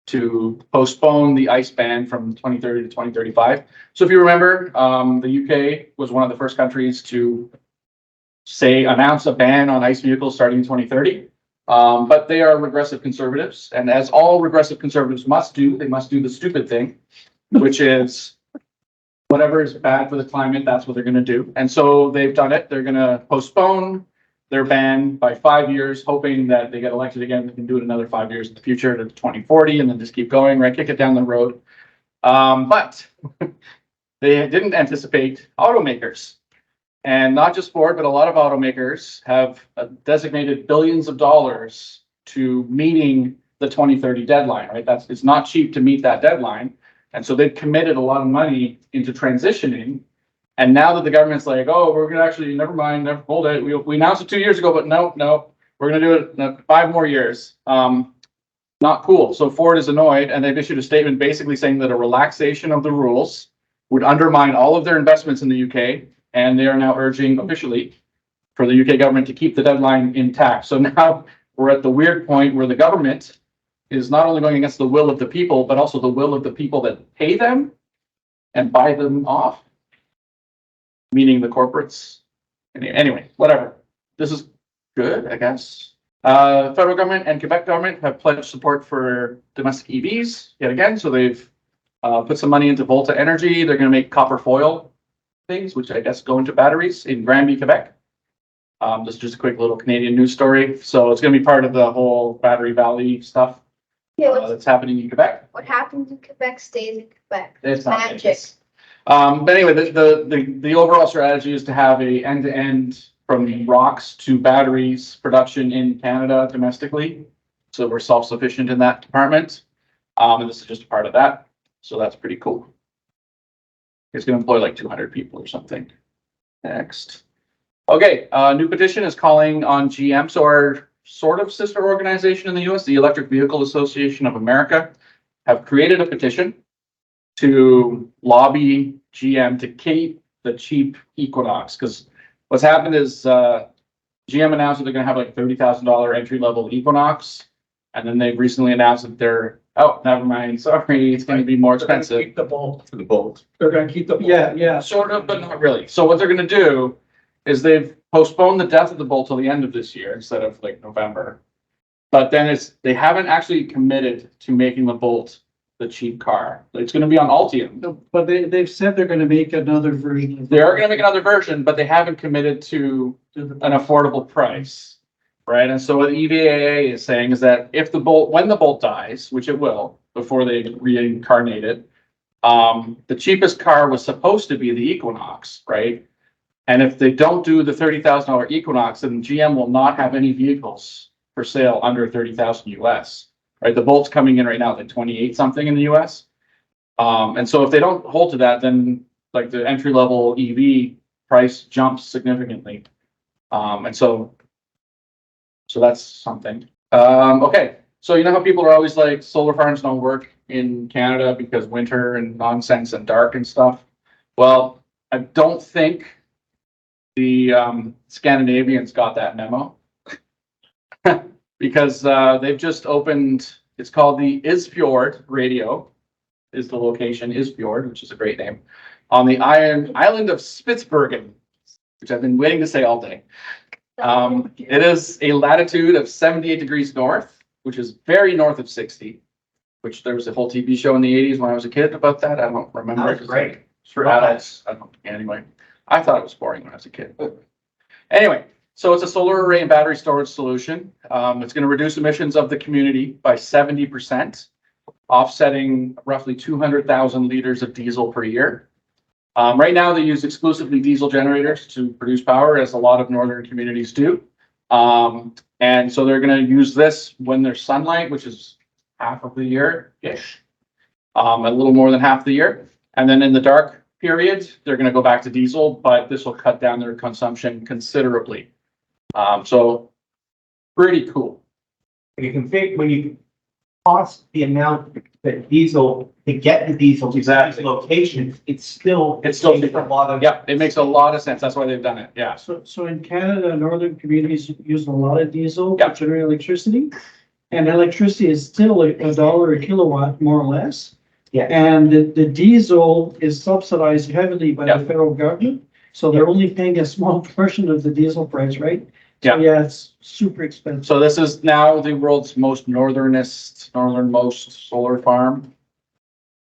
to postpone the ICE ban from 2030 to 2035. So if you remember, the UK was one of the first countries to announce a ban on ICE vehicles starting in 2030. But they are regressive conservatives. And as all regressive conservatives must do, they must do the stupid thing, which is whatever is bad for the climate, that's what they're going to do. And so they've done it. They're going to postpone their ban by 5 years, hoping that they get elected again, they can do it another 5 years in the future to 2040 and then just keep going, right? Kick it down the road. But they didn't anticipate automakers. And not just Ford, but a lot of automakers have designated billions of dollars to meeting the 2030 deadline, right? It's not cheap to meet that deadline. And so they've committed a lot of money into transitioning. And now that the government's like, oh, we're gonna actually, never mind, hold it. We announced it 2 years ago, but no, we're gonna do it in 5 more years. Not cool. So Ford is annoyed, and they've issued a statement basically saying that a relaxation of the rules would undermine all of their investments in the UK. And they are now urging officially for the UK government to keep the deadline intact. So now we're at the weird point where the government is not only going against the will of the people, but also the will of the people that pay them and buy them off, meaning the corporates. Anyway, whatever. This is good, I guess. Federal government and Quebec government have pledged support for domestic EVs yet again. So they've put some money into Volta Energy. They're going to make copper foil things, which I guess go into batteries in Granby, Quebec. This is just a quick little Canadian news story. So it's going to be part of the whole Battery Valley stuff that's happening in Quebec. What happens in Quebec stays in Quebec. It's not magic. But anyway, the overall strategy is to have a end-to-end from rocks to batteries production in Canada domestically. So we're self-sufficient in that department. And this is just a part of that. So that's pretty cool. It's going to employ like 200 people or something. Next. Okay, new petition is calling on GM. So our sort of sister organization in the US, the Electric Vehicle Association of America, have created a petition to lobby GM to keep the cheap Equinox. Because what's happened is GM announced that they're going to have like $30,000 entry-level Equinox. And then they've recently announced that they're, oh, never mind, sorry, it's going to be more expensive. Keep the Bolt. For the Bolt. They're gonna keep the. Yeah. Sort of, but not really. So what they're going to do is they've postponed the death of the Bolt till the end of this year instead of like November. But then they haven't actually committed to making the Bolt the cheap car. It's going to be on Altium. No, but they've said they're gonna make another version. They are going to make another version, but they haven't committed to an affordable price, right? And so what EVAA is saying is that if the Bolt, when the Bolt dies, which it will, before they reincarnate it, the cheapest car was supposed to be the Equinox, right? And if they don't do the $30,000 Equinox, then GM will not have any vehicles for sale under 30,000 US, right? The Bolt's coming in right now at 28 something in the US. And so if they don't hold to that, then like the entry level EV price jumps significantly. And so that's something. Okay. So you know how people are always like solar farms don't work in Canada because winter and nonsense and dark and stuff. Well, I don't think the Scandinavians got that memo because they've just opened, it's called the Isfjord Radio, is the location, Isfjord, which is a great name, on the island of Spitsbergen, which I've been waiting to say all day. It is a latitude of 78 degrees north, which is very north of 60, which there was a whole TV show in the 80s when I was a kid about that. I don't remember. That was great. For adults. I don't, anyway, I thought it was boring when I was a kid. Anyway, so it's a solar array and battery storage solution. It's going to reduce emissions of the community by 70%, offsetting roughly 200,000 liters of diesel per year. Right now, they use exclusively diesel generators to produce power, as a lot of northern communities do. And so they're going to use this when there's sunlight, which is half of the year-ish, a little more than half the year. And then in the dark period, they're going to go back to diesel, but this will cut down their consumption considerably. So pretty cool. You can think when you cost the amount that diesel to get the diesel to these locations, it's still It's a lot of. Yeah, it makes a lot of sense. That's why they've done it. Yeah. So in Canada, northern communities use a lot of diesel Yeah. to generate electricity. And electricity is still $1 a kilowatt, more or less. Yeah. And the diesel is subsidized heavily by Yeah. the federal government. So they're only paying a small portion of the diesel price, right? So Yeah. it's super expensive. So this is now the world's most northernmost solar farm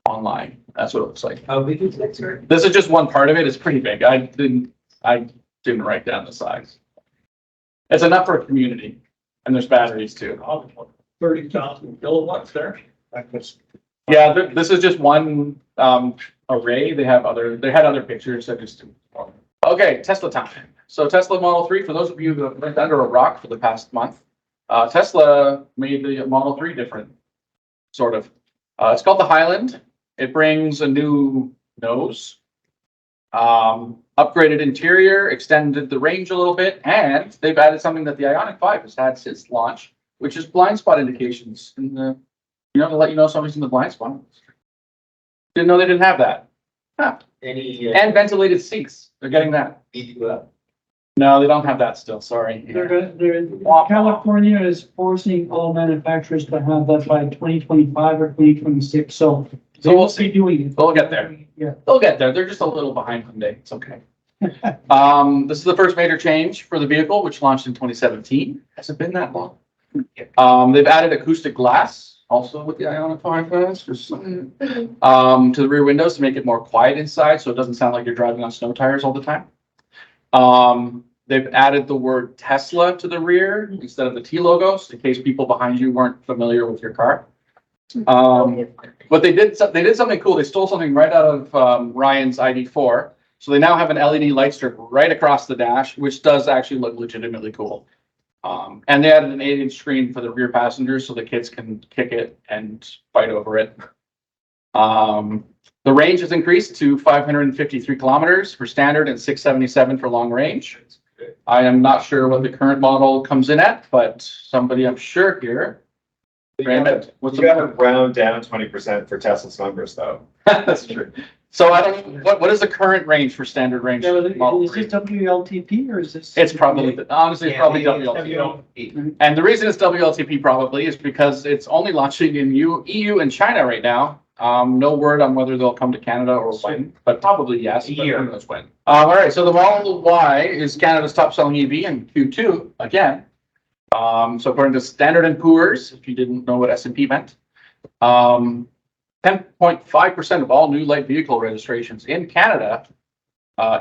online. That's what it looks like. How big is it, sir? This is just one part of it. It's pretty big. I didn't write down the size. It's enough for a community, and there's batteries too. 30,000 kilowatts there. Yeah, this is just one array. They had other pictures. I just. Okay, Tesla time. So Tesla Model 3, for those of you who have lived under a rock for the past month, Tesla made the Model 3 different, sort of. It's called the Highland. It brings a new nose, upgraded interior, extended the range a little bit, and they've added something that the Ioniq 5 has had since launch, which is blind spot indications in the, to let you know somebody's in the blind spot. Didn't know they didn't have that. Huh. And ventilated seats. They're getting that. No, they don't have that still. Sorry. California is forcing all manufacturers to have that by 2025 or 2026, so they will be doing it. They'll get there. Yeah. They'll get there. They're just a little behind Hyundai. It's okay. This is the first major change for the vehicle, which launched in 2017. Has it been that long? They've added acoustic glass, also with the Ioniq 5 to the rear windows to make it more quiet inside, so it doesn't sound like you're driving on snow tires all the time. They've added the word Tesla to the rear instead of the T logos, in case people behind you weren't familiar with your car. But they did something cool. They stole something right out of Ryan's ID4. So they now have an LED light strip right across the dash, which does actually look legitimately cool. And they added an 8-inch screen for the rear passengers so the kids can kick it and fight over it. The range has increased to 553 kilometers for standard and 677 for long range. I am not sure what the current model comes in at, but somebody I'm sure here. You gotta round down 20% for Tesla's numbers, though. That's true. So I don't. What is the current range for standard range? Model Is 3? this WLTP or is this? It's probably honestly it's probably WLTP. And the reason it's WLTP probably is because it's only launching in EU and China right now. No word on whether they'll come to Canada or when, but probably yes. But who knows when? All right. So the Model Y is Canada's top-selling EV in Q2 again. So according to Standard & Poor's, if you didn't know what S&P meant, 10.5% of all new light vehicle registrations in Canada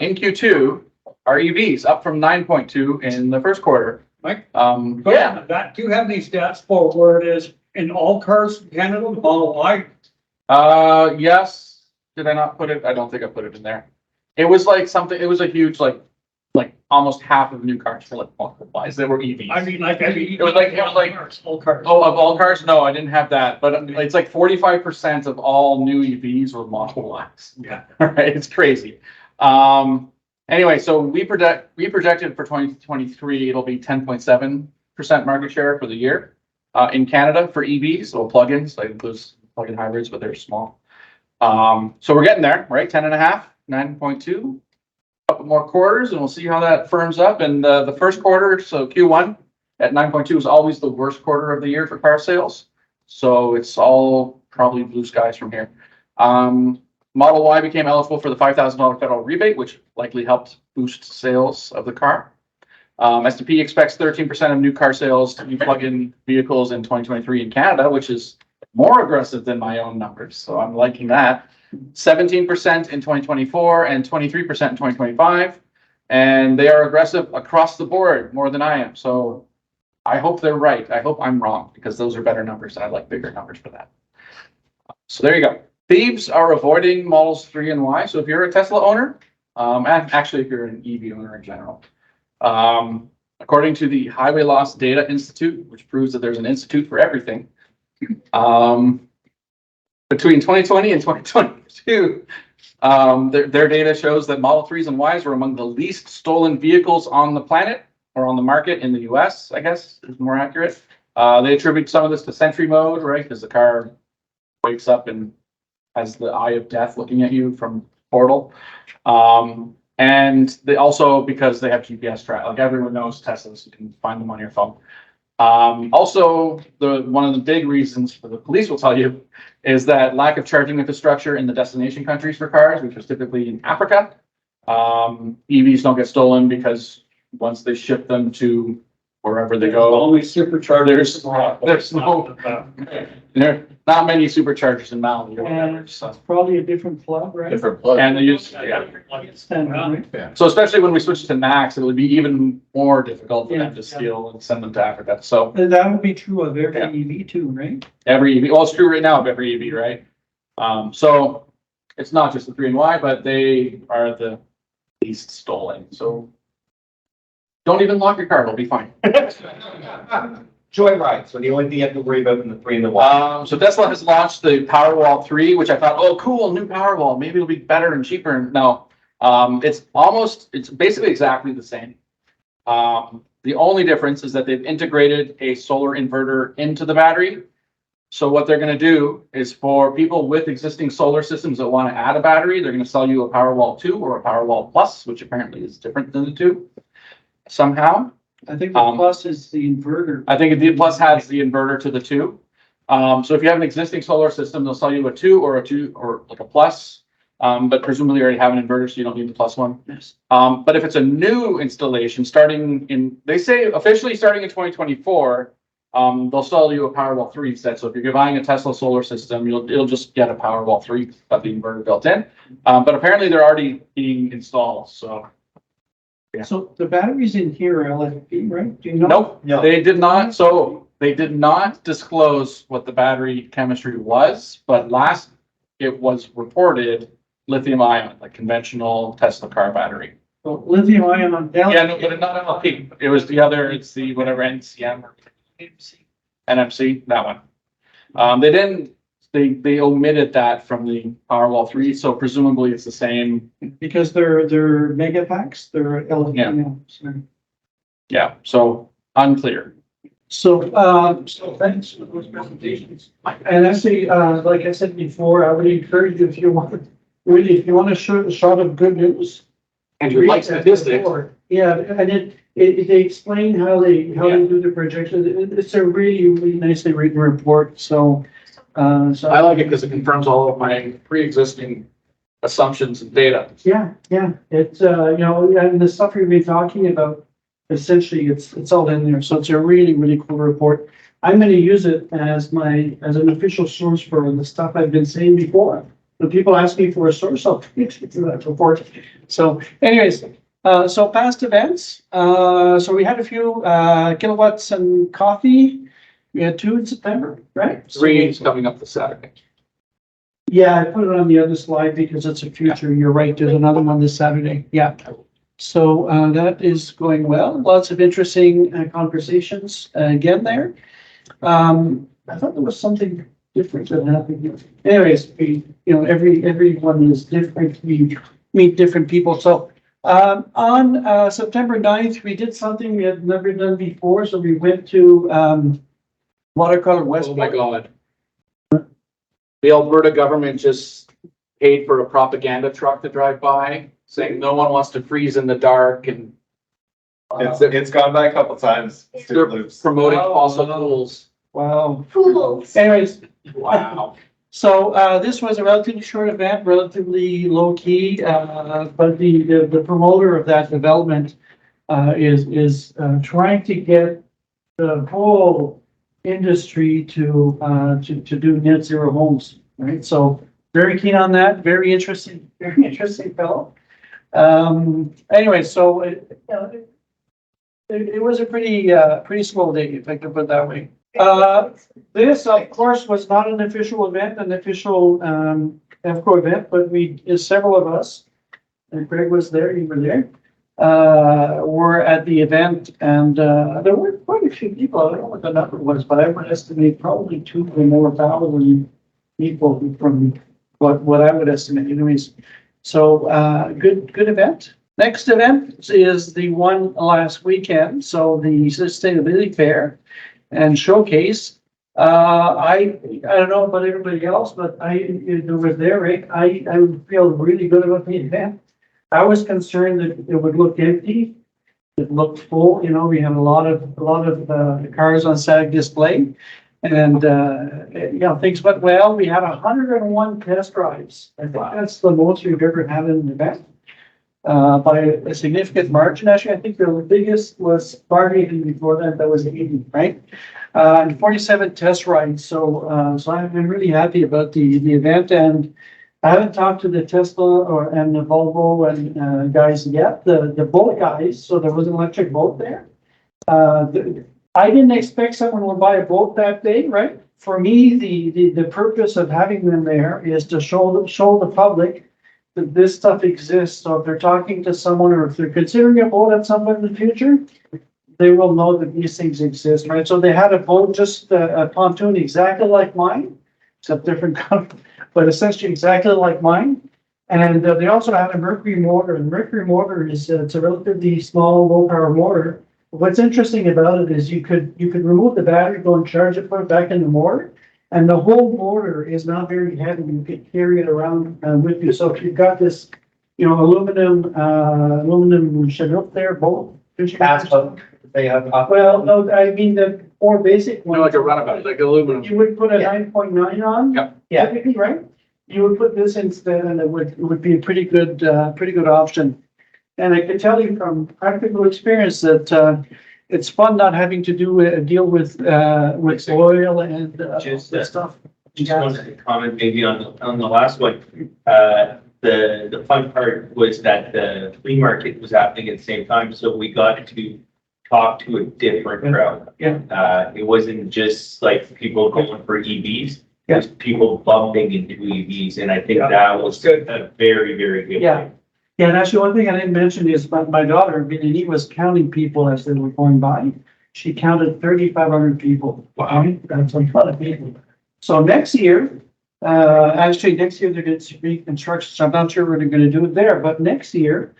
in Q2 are EVs, up from 9.2 in the first quarter. Mike? Yeah. Do you have any stats for where it is in all cars in Canada, the Model Y? Yes. Did I not put it? I don't think I put it in there. It was like something, it was a huge, like almost half of new cars for like multiple buys that were EVs. I mean, like, it was like all cars. Oh, of all cars? No, I didn't have that, but it's like 45% of all new EVs were Model Ys. Yeah. Right, it's crazy. Anyway, so we projected for 2023, it'll be 10.7% market share for the year in Canada for EVs, so plug-ins, like those plug-in hybrids, but they're small. So we're getting there, right? 10.5, 9.2. Couple more quarters and we'll see how that firms up. And the first quarter, so Q1 at 9.2 is always the worst quarter of the year for car sales. So it's all probably blue skies from here. Model Y became eligible for the $5,000 federal rebate, which likely helped boost sales of the car. S&P expects 13% of new car sales to be plug-in vehicles in 2023 in Canada, which is more aggressive than my own numbers. So I'm liking that. 17% in 2024 and 23% in 2025. And they are aggressive across the board more than I am. So I hope they're right. I hope I'm wrong because those are better numbers and I like bigger numbers for that. So there you go. Thieves are avoiding Models 3 and Y. So if you're a Tesla owner, and actually if you're an EV owner in general, according to the Highway Loss Data Institute, which proves that there's an institute for everything, between 2020 and 2022, their data shows that Model 3s and Ys were among the least stolen vehicles on the planet or on the market in the US, I guess is more accurate. They attribute some of this to Sentry mode, right? Because the car wakes up and has the eye of death looking at you from portal. And they also, because they have GPS track, like everyone knows Teslas, you can find them on your phone. Also, one of the big reasons for the police will tell you is that lack of charging infrastructure in the destination countries for cars, which is typically in Africa. EVs don't get stolen because once they ship them to wherever they go. Only superchargers. There's no, there are not many superchargers in Malibu. or whatever, so. Probably a different plug, right? Different plug. And they use, yeah. So especially when we switch to NACS, it'll be even more difficult for them to steal and send them to Africa. So And that would be true of every EV too, right? every EV, well, it's true right now of every EV, right? So it's not just the 3 and Y, but they are the least stolen. So don't even lock your car, it'll be fine. Joyride, so the only thing you have to worry about in the 3 and the Y. So Tesla has launched the Powerwall 3, which I thought, oh, cool, new Powerwall, maybe it'll be better and cheaper. No, it's basically exactly the same. The only difference is that they've integrated a solar inverter into the battery. So what they're going to do is for people with existing solar systems that want to add a battery, they're going to sell you a Powerwall 2 or a Powerwall Plus, which apparently is different than the 2 somehow. I think the plus is the inverter. I think the Plus has the inverter to the 2. So if you have an existing solar system, they'll sell you a 2 or like a Plus. But presumably you already have an inverter, so you don't need the Plus one. Yes. But if it's a new installation they say officially starting in 2024, they'll sell you a Powerwall 3 set. So if you're buying a Tesla solar system, you'll just get a Powerwall 3, got the inverter built in. But apparently they're already being installed, so. Yeah. So the batteries in here are LFP, right? Do you know? Nope, No. they did not. So they did not disclose what the battery chemistry was, but last it was reported lithium ion, like conventional Tesla car battery. So lithium ion on LFP. Yeah, no, but not LFP. It was the other, it's the whatever NCM or NMC, that one. They didn't, they omitted that from the Powerwall 3, so presumably it's the same. Because they're mega packs, they're LFP. Yeah. now, so. Yeah, so unclear. So thanks for those presentations. And actually, like I said before, I would encourage you if you want, really, if you want a shot of good news. And you like statistics. Yeah, and they explain how they do the projections. It's a really nicely written report, so. I like it because it confirms all of my pre-existing assumptions and data. Yeah, it's, and the stuff we've been talking about, essentially, it's all in there. So it's a really cool report. I'm gonna use it as an official source for the stuff I've been saying before. When people ask me for a source, I'll get you to that report. So anyways, so past events, so we had a few, kilowatts and coffee. We had 2 in September, right? 3 is coming up this Saturday. Yeah, I put it on the other slide because it's a future. You're right. There's another one this Saturday. Yeah. So that is going well. Lots of interesting conversations again there. I thought there was something different that happened here. Anyways, everyone is different. We meet different people. So on September 9th, we did something we had never done before. So we went to Watercolor West. Oh my God. The Alberta government just paid for a propaganda truck to drive by, saying no one wants to freeze in the dark, and It's gone by a couple times. they're Loops. promoting fossil fuels. Wow. Fools. Anyways, Wow. so this was a relatively short event, relatively low key, but the promoter of that development is trying to get the whole industry to do net zero homes, right? So very keen on that, very interesting fellow. Anyway, so it was a pretty slow day, if I can put it that way. This, of course, was not an official event, an official EVCO event, but several of us, and Greg was there, you were there, were at the event, and there were quite a few people. I don't know what the number was, but I would estimate probably 2 or more thousand people from what I would estimate anyways. So good event. Next event is the one last weekend, so the Sustainability Fair and Showcase. I don't know about everybody else, but I was there, right? I feel really good about the event. I was concerned that it would look empty. It looked full, we had a lot of cars on static display, and things went well. We had 101 test drives. I think that's the most we've ever had in an event. by a significant margin. Actually, I think the biggest was Farmington before that, that was 80, right? And 47 test rides. So I've been really happy about the event, and I haven't talked to the Tesla and the Volvo and guys yet, the boat guys. So there was an electric boat there. I didn't expect someone would buy a boat that day, right? For me, the purpose of having them there is to show the public that this stuff exists. So if they're talking to someone or if they're considering a boat at some point in the future, they will know that these things exist, right? So they had a boat, just a pontoon exactly like mine, except different color, but essentially exactly like mine. And they also had a mercury motor. And mercury motor is it's a relatively small, low power motor. What's interesting about it is you could remove the battery, go and charge it, put it back in the motor, and the whole motor is not very heavy. You can carry it around with you. So if you've got this, aluminum Chinook there, both. That's what they have. Well, no, I mean the more basic one. Like a runabout, like aluminum. You would put a Yeah. 9.9 on. Yep. Yeah. Typically, right? You would put this instead, and it would be a pretty good option. And I can tell you from practical experience that it's fun not having to deal with oil and Just, stuff. Just wanted to comment maybe on the last one. The fun part was that the flea market was happening at the same time, so we got to talk to a different crowd. Yeah. It wasn't just like people going for EVs. It was people bumping into EVs, and I think that was a very, very good Yeah. thing. Yeah, and actually, one thing I didn't mention is my daughter, Vinnie, was counting people as they were going by. She counted 3,500 people. Wow. That's a lot of people. So next year, actually, next year they're going to be construction, so I'm not sure what they're going to do there, but next year,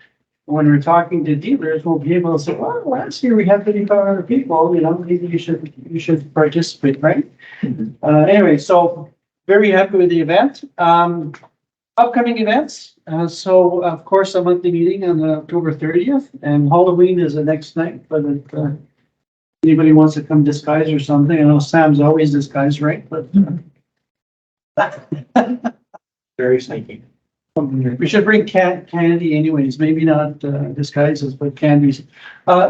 when we're talking to dealers, we'll be able to say, well, last year we had 3,500 people, maybe you should participate, right? Anyway, so very happy with the event. Upcoming events. So of course, a monthly meeting on October 30th, and Halloween is the next night, but if anybody wants to come disguised or something, I know Sam's always disguised, right? But Very sneaky. we should bring candy anyways, maybe not disguises, but candies.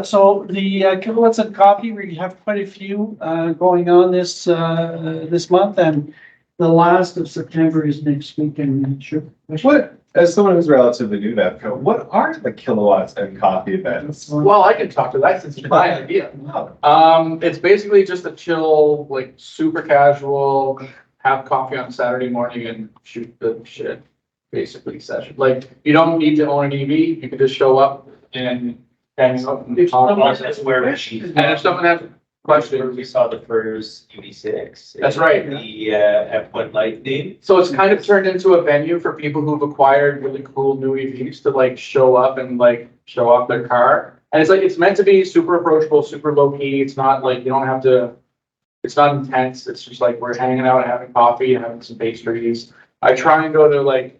So the kilowatts of coffee, we have quite a few going on this month, and the last of September is next week, and sure. What, as someone who's relatively new to EVCO, what are the kilowatts and coffee events? Well, I can talk to that since it's my idea. It's basically just a chill, like super casual, have coffee on Saturday morning and shoot the shit, basically session. Like, you don't need to own an EV, you can just show up and hang out and talk. That's where And if someone has questions, we saw the first EV6. That's right. The F1 Lightning. so it's kind of turned into a venue for people who've acquired really cool new EVs to like show up and like show off their car. And it's like, it's meant to be super approachable, super low key. It's not like, you don't have to, it's not intense. It's just like, we're hanging out, having coffee and having some pastries. I try and go to like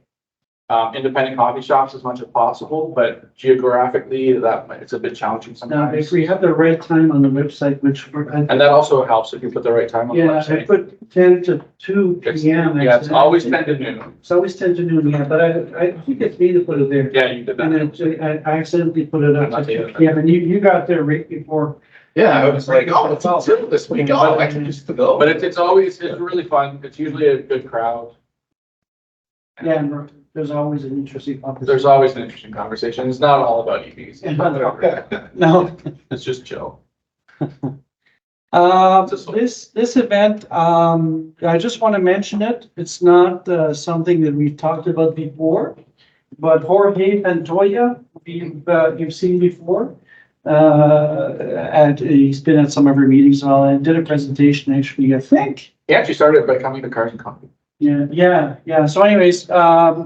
independent coffee shops as much as possible, but geographically it's a bit challenging Now, sometimes. if we have the right time on the website, which And that also helps if you put the right time on the yeah, I website. put 10 to 2 p.m. Yeah, it's always 10 to noon. It's always 10 to noon, yeah, but I think it's me that put it there. Yeah, you did And that. then I accidentally put it up Not to the 2 p.m. and you got there right before. Yeah, I was like, oh, it's all this week. Oh, I can just go. But it's really fun. It's usually a good crowd. Yeah, and there's always an interesting conversation. There's always an interesting conversation. It's not all about EVs. No. It's just chill. This event, I just want to mention it. It's not something that we've talked about before, but Jorge Pantoja, you've seen before. And he's been at some of our meetings and all, and did a presentation actually, I think. He actually started by coming to Cars and Coffee. Yeah. So anyways,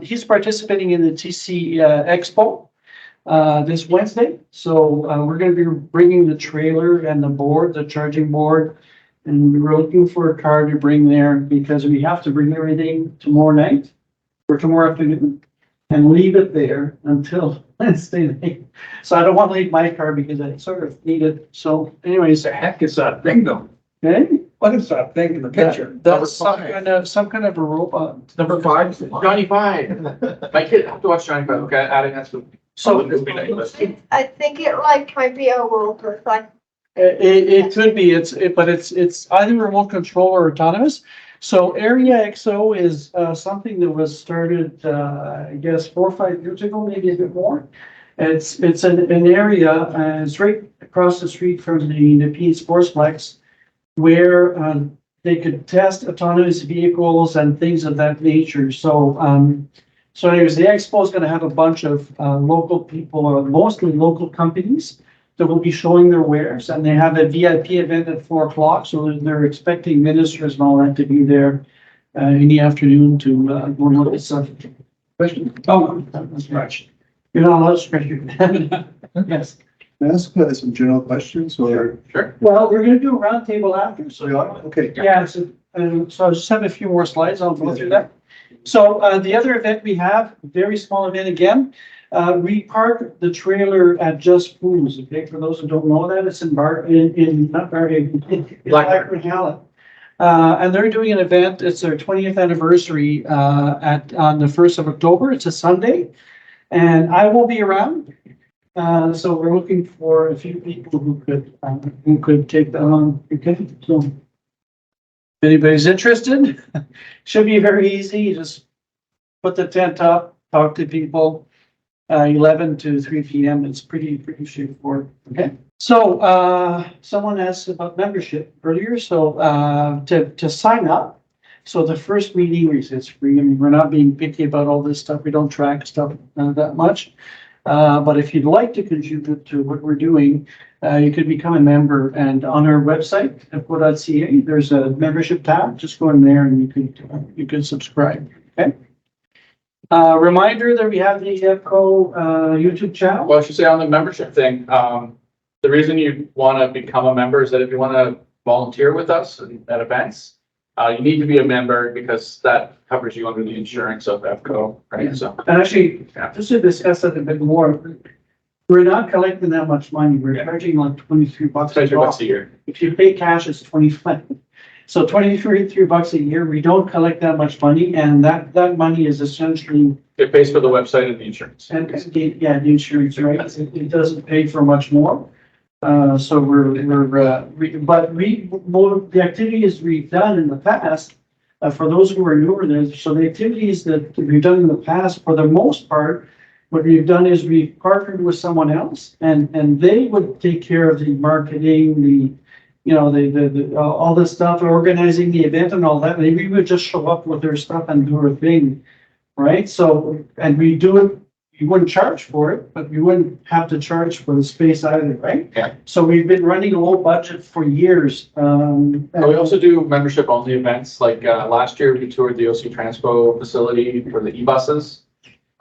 he's participating in the TC Expo this Wednesday. So we're going to be bringing the trailer and the board, the charging board, and we were looking for a car to bring there because we have to bring everything tomorrow night or tomorrow afternoon and leave it there until Wednesday night. So I don't want to leave my car because I sort of need it. So anyways, The heck is that thing though? okay. What is that thing in the picture? That's some kind of a robot. Number 5? Johnny 5. My kid, I have to watch Johnny 5. Okay, adding that to So I think it like might be a local, like, it could be, but it's either remote control or autonomous. So Area XO is something that was started, I guess, 4 or 5 years ago, maybe a bit more. It's an area, it's right across the street from the P Sportsplex, where they could test autonomous vehicles and things of that nature. So anyways, the expo is going to have a bunch of local people, or mostly local companies, that will be showing their wares, and they have a VIP event at 4 o'clock. So they're expecting ministers and all that to be there in the afternoon to go and look at stuff. Question? Oh, that's right. You're not allowed to scratch your head. Yes. Can I ask some general questions or? Sure. Well, we're going to do a roundtable after. So Okay. yeah, so I just have a few more slides. I'll go through that. So the other event we have, very small event again. We parked the trailer at Just Foods. Okay, for those who don't know that, it's in Blackburn, Hallet. And they're doing an event. It's their 20th anniversary on the 1st of October. It's a Sunday, and I will be around. So we're looking for a few people who could take that on. Okay, so if anybody's interested, should be very easy. You just put the tent up, talk to people. 11 to 3 p.m. It's pretty straightforward. Okay. So someone asked about membership earlier. So to sign up. So the first meeting is free. I mean, we're not being picky about all this stuff. We don't track stuff that much. But if you'd like to contribute to what we're doing, you could become a member. And on our website, EVCO.ca, there's a membership tab. Just go in there and you could subscribe. Okay. Reminder that we have the EVCO YouTube channel. Well, I should say on the membership thing, the reason you want to become a member is that if you want to volunteer with us at events, you need to be a member because that covers you under the insurance of EVCO, right? So, And actually, just to discuss that a bit more, we're not collecting that much money. We're charging like 23 bucks. $23 a year. If you pay cash, it's 25. So 23 bucks a year. We don't collect that much money, and that money is essentially. It pays for the website and the insurance. And yeah, the insurance, right? It doesn't pay for much more. So the activities we've done in the past, for those who are newer there, so the activities that we've done in the past, for the most part, what we've done is we've partnered with someone else, and they would take care of the marketing, all this stuff, organizing the event and all that. And we would just show up with their stuff and do our thing, right? So, and we do it. You wouldn't charge for it, but you wouldn't have to charge for the space either, right? Yeah. So we've been running a low budget for years. And we also do membership only events. Like last year, we toured the OC Transpo facility for the e-buses.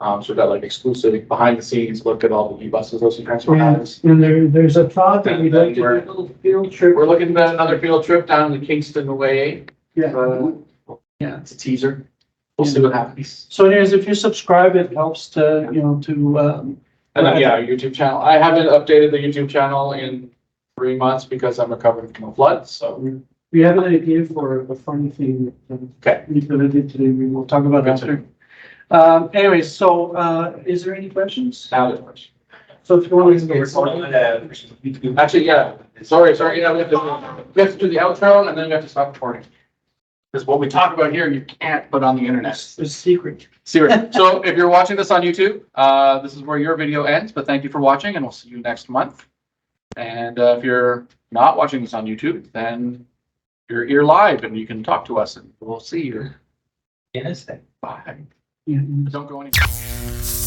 So we've got like exclusive behind the scenes look at all the e-buses OC Transpo has. And there's a thought that we'd like to do a little field trip. We're looking at another field trip down the Kingston way. Yeah. Yeah, it's a teaser. We'll see what happens. So anyways, if you subscribe, it helps to, And then, yeah, our YouTube channel. I haven't updated the YouTube channel in 3 months because I'm recovering from a flood, so. we have an idea for a funny thing that we did today. We will talk about after. Anyways, so is there any questions? Now there's questions. So if you want to. Actually, yeah, sorry, yeah, we have to do the outro and then we have to stop recording. Because what we talk about here, you can't put on the internet. It's a secret. So if you're watching this on YouTube, this is where your video ends, but thank you for watching and we'll see you next month. And if you're not watching this on YouTube, then you're live and you can talk to us and we'll see you. Yes. Bye. Yeah. Don't go anywhere.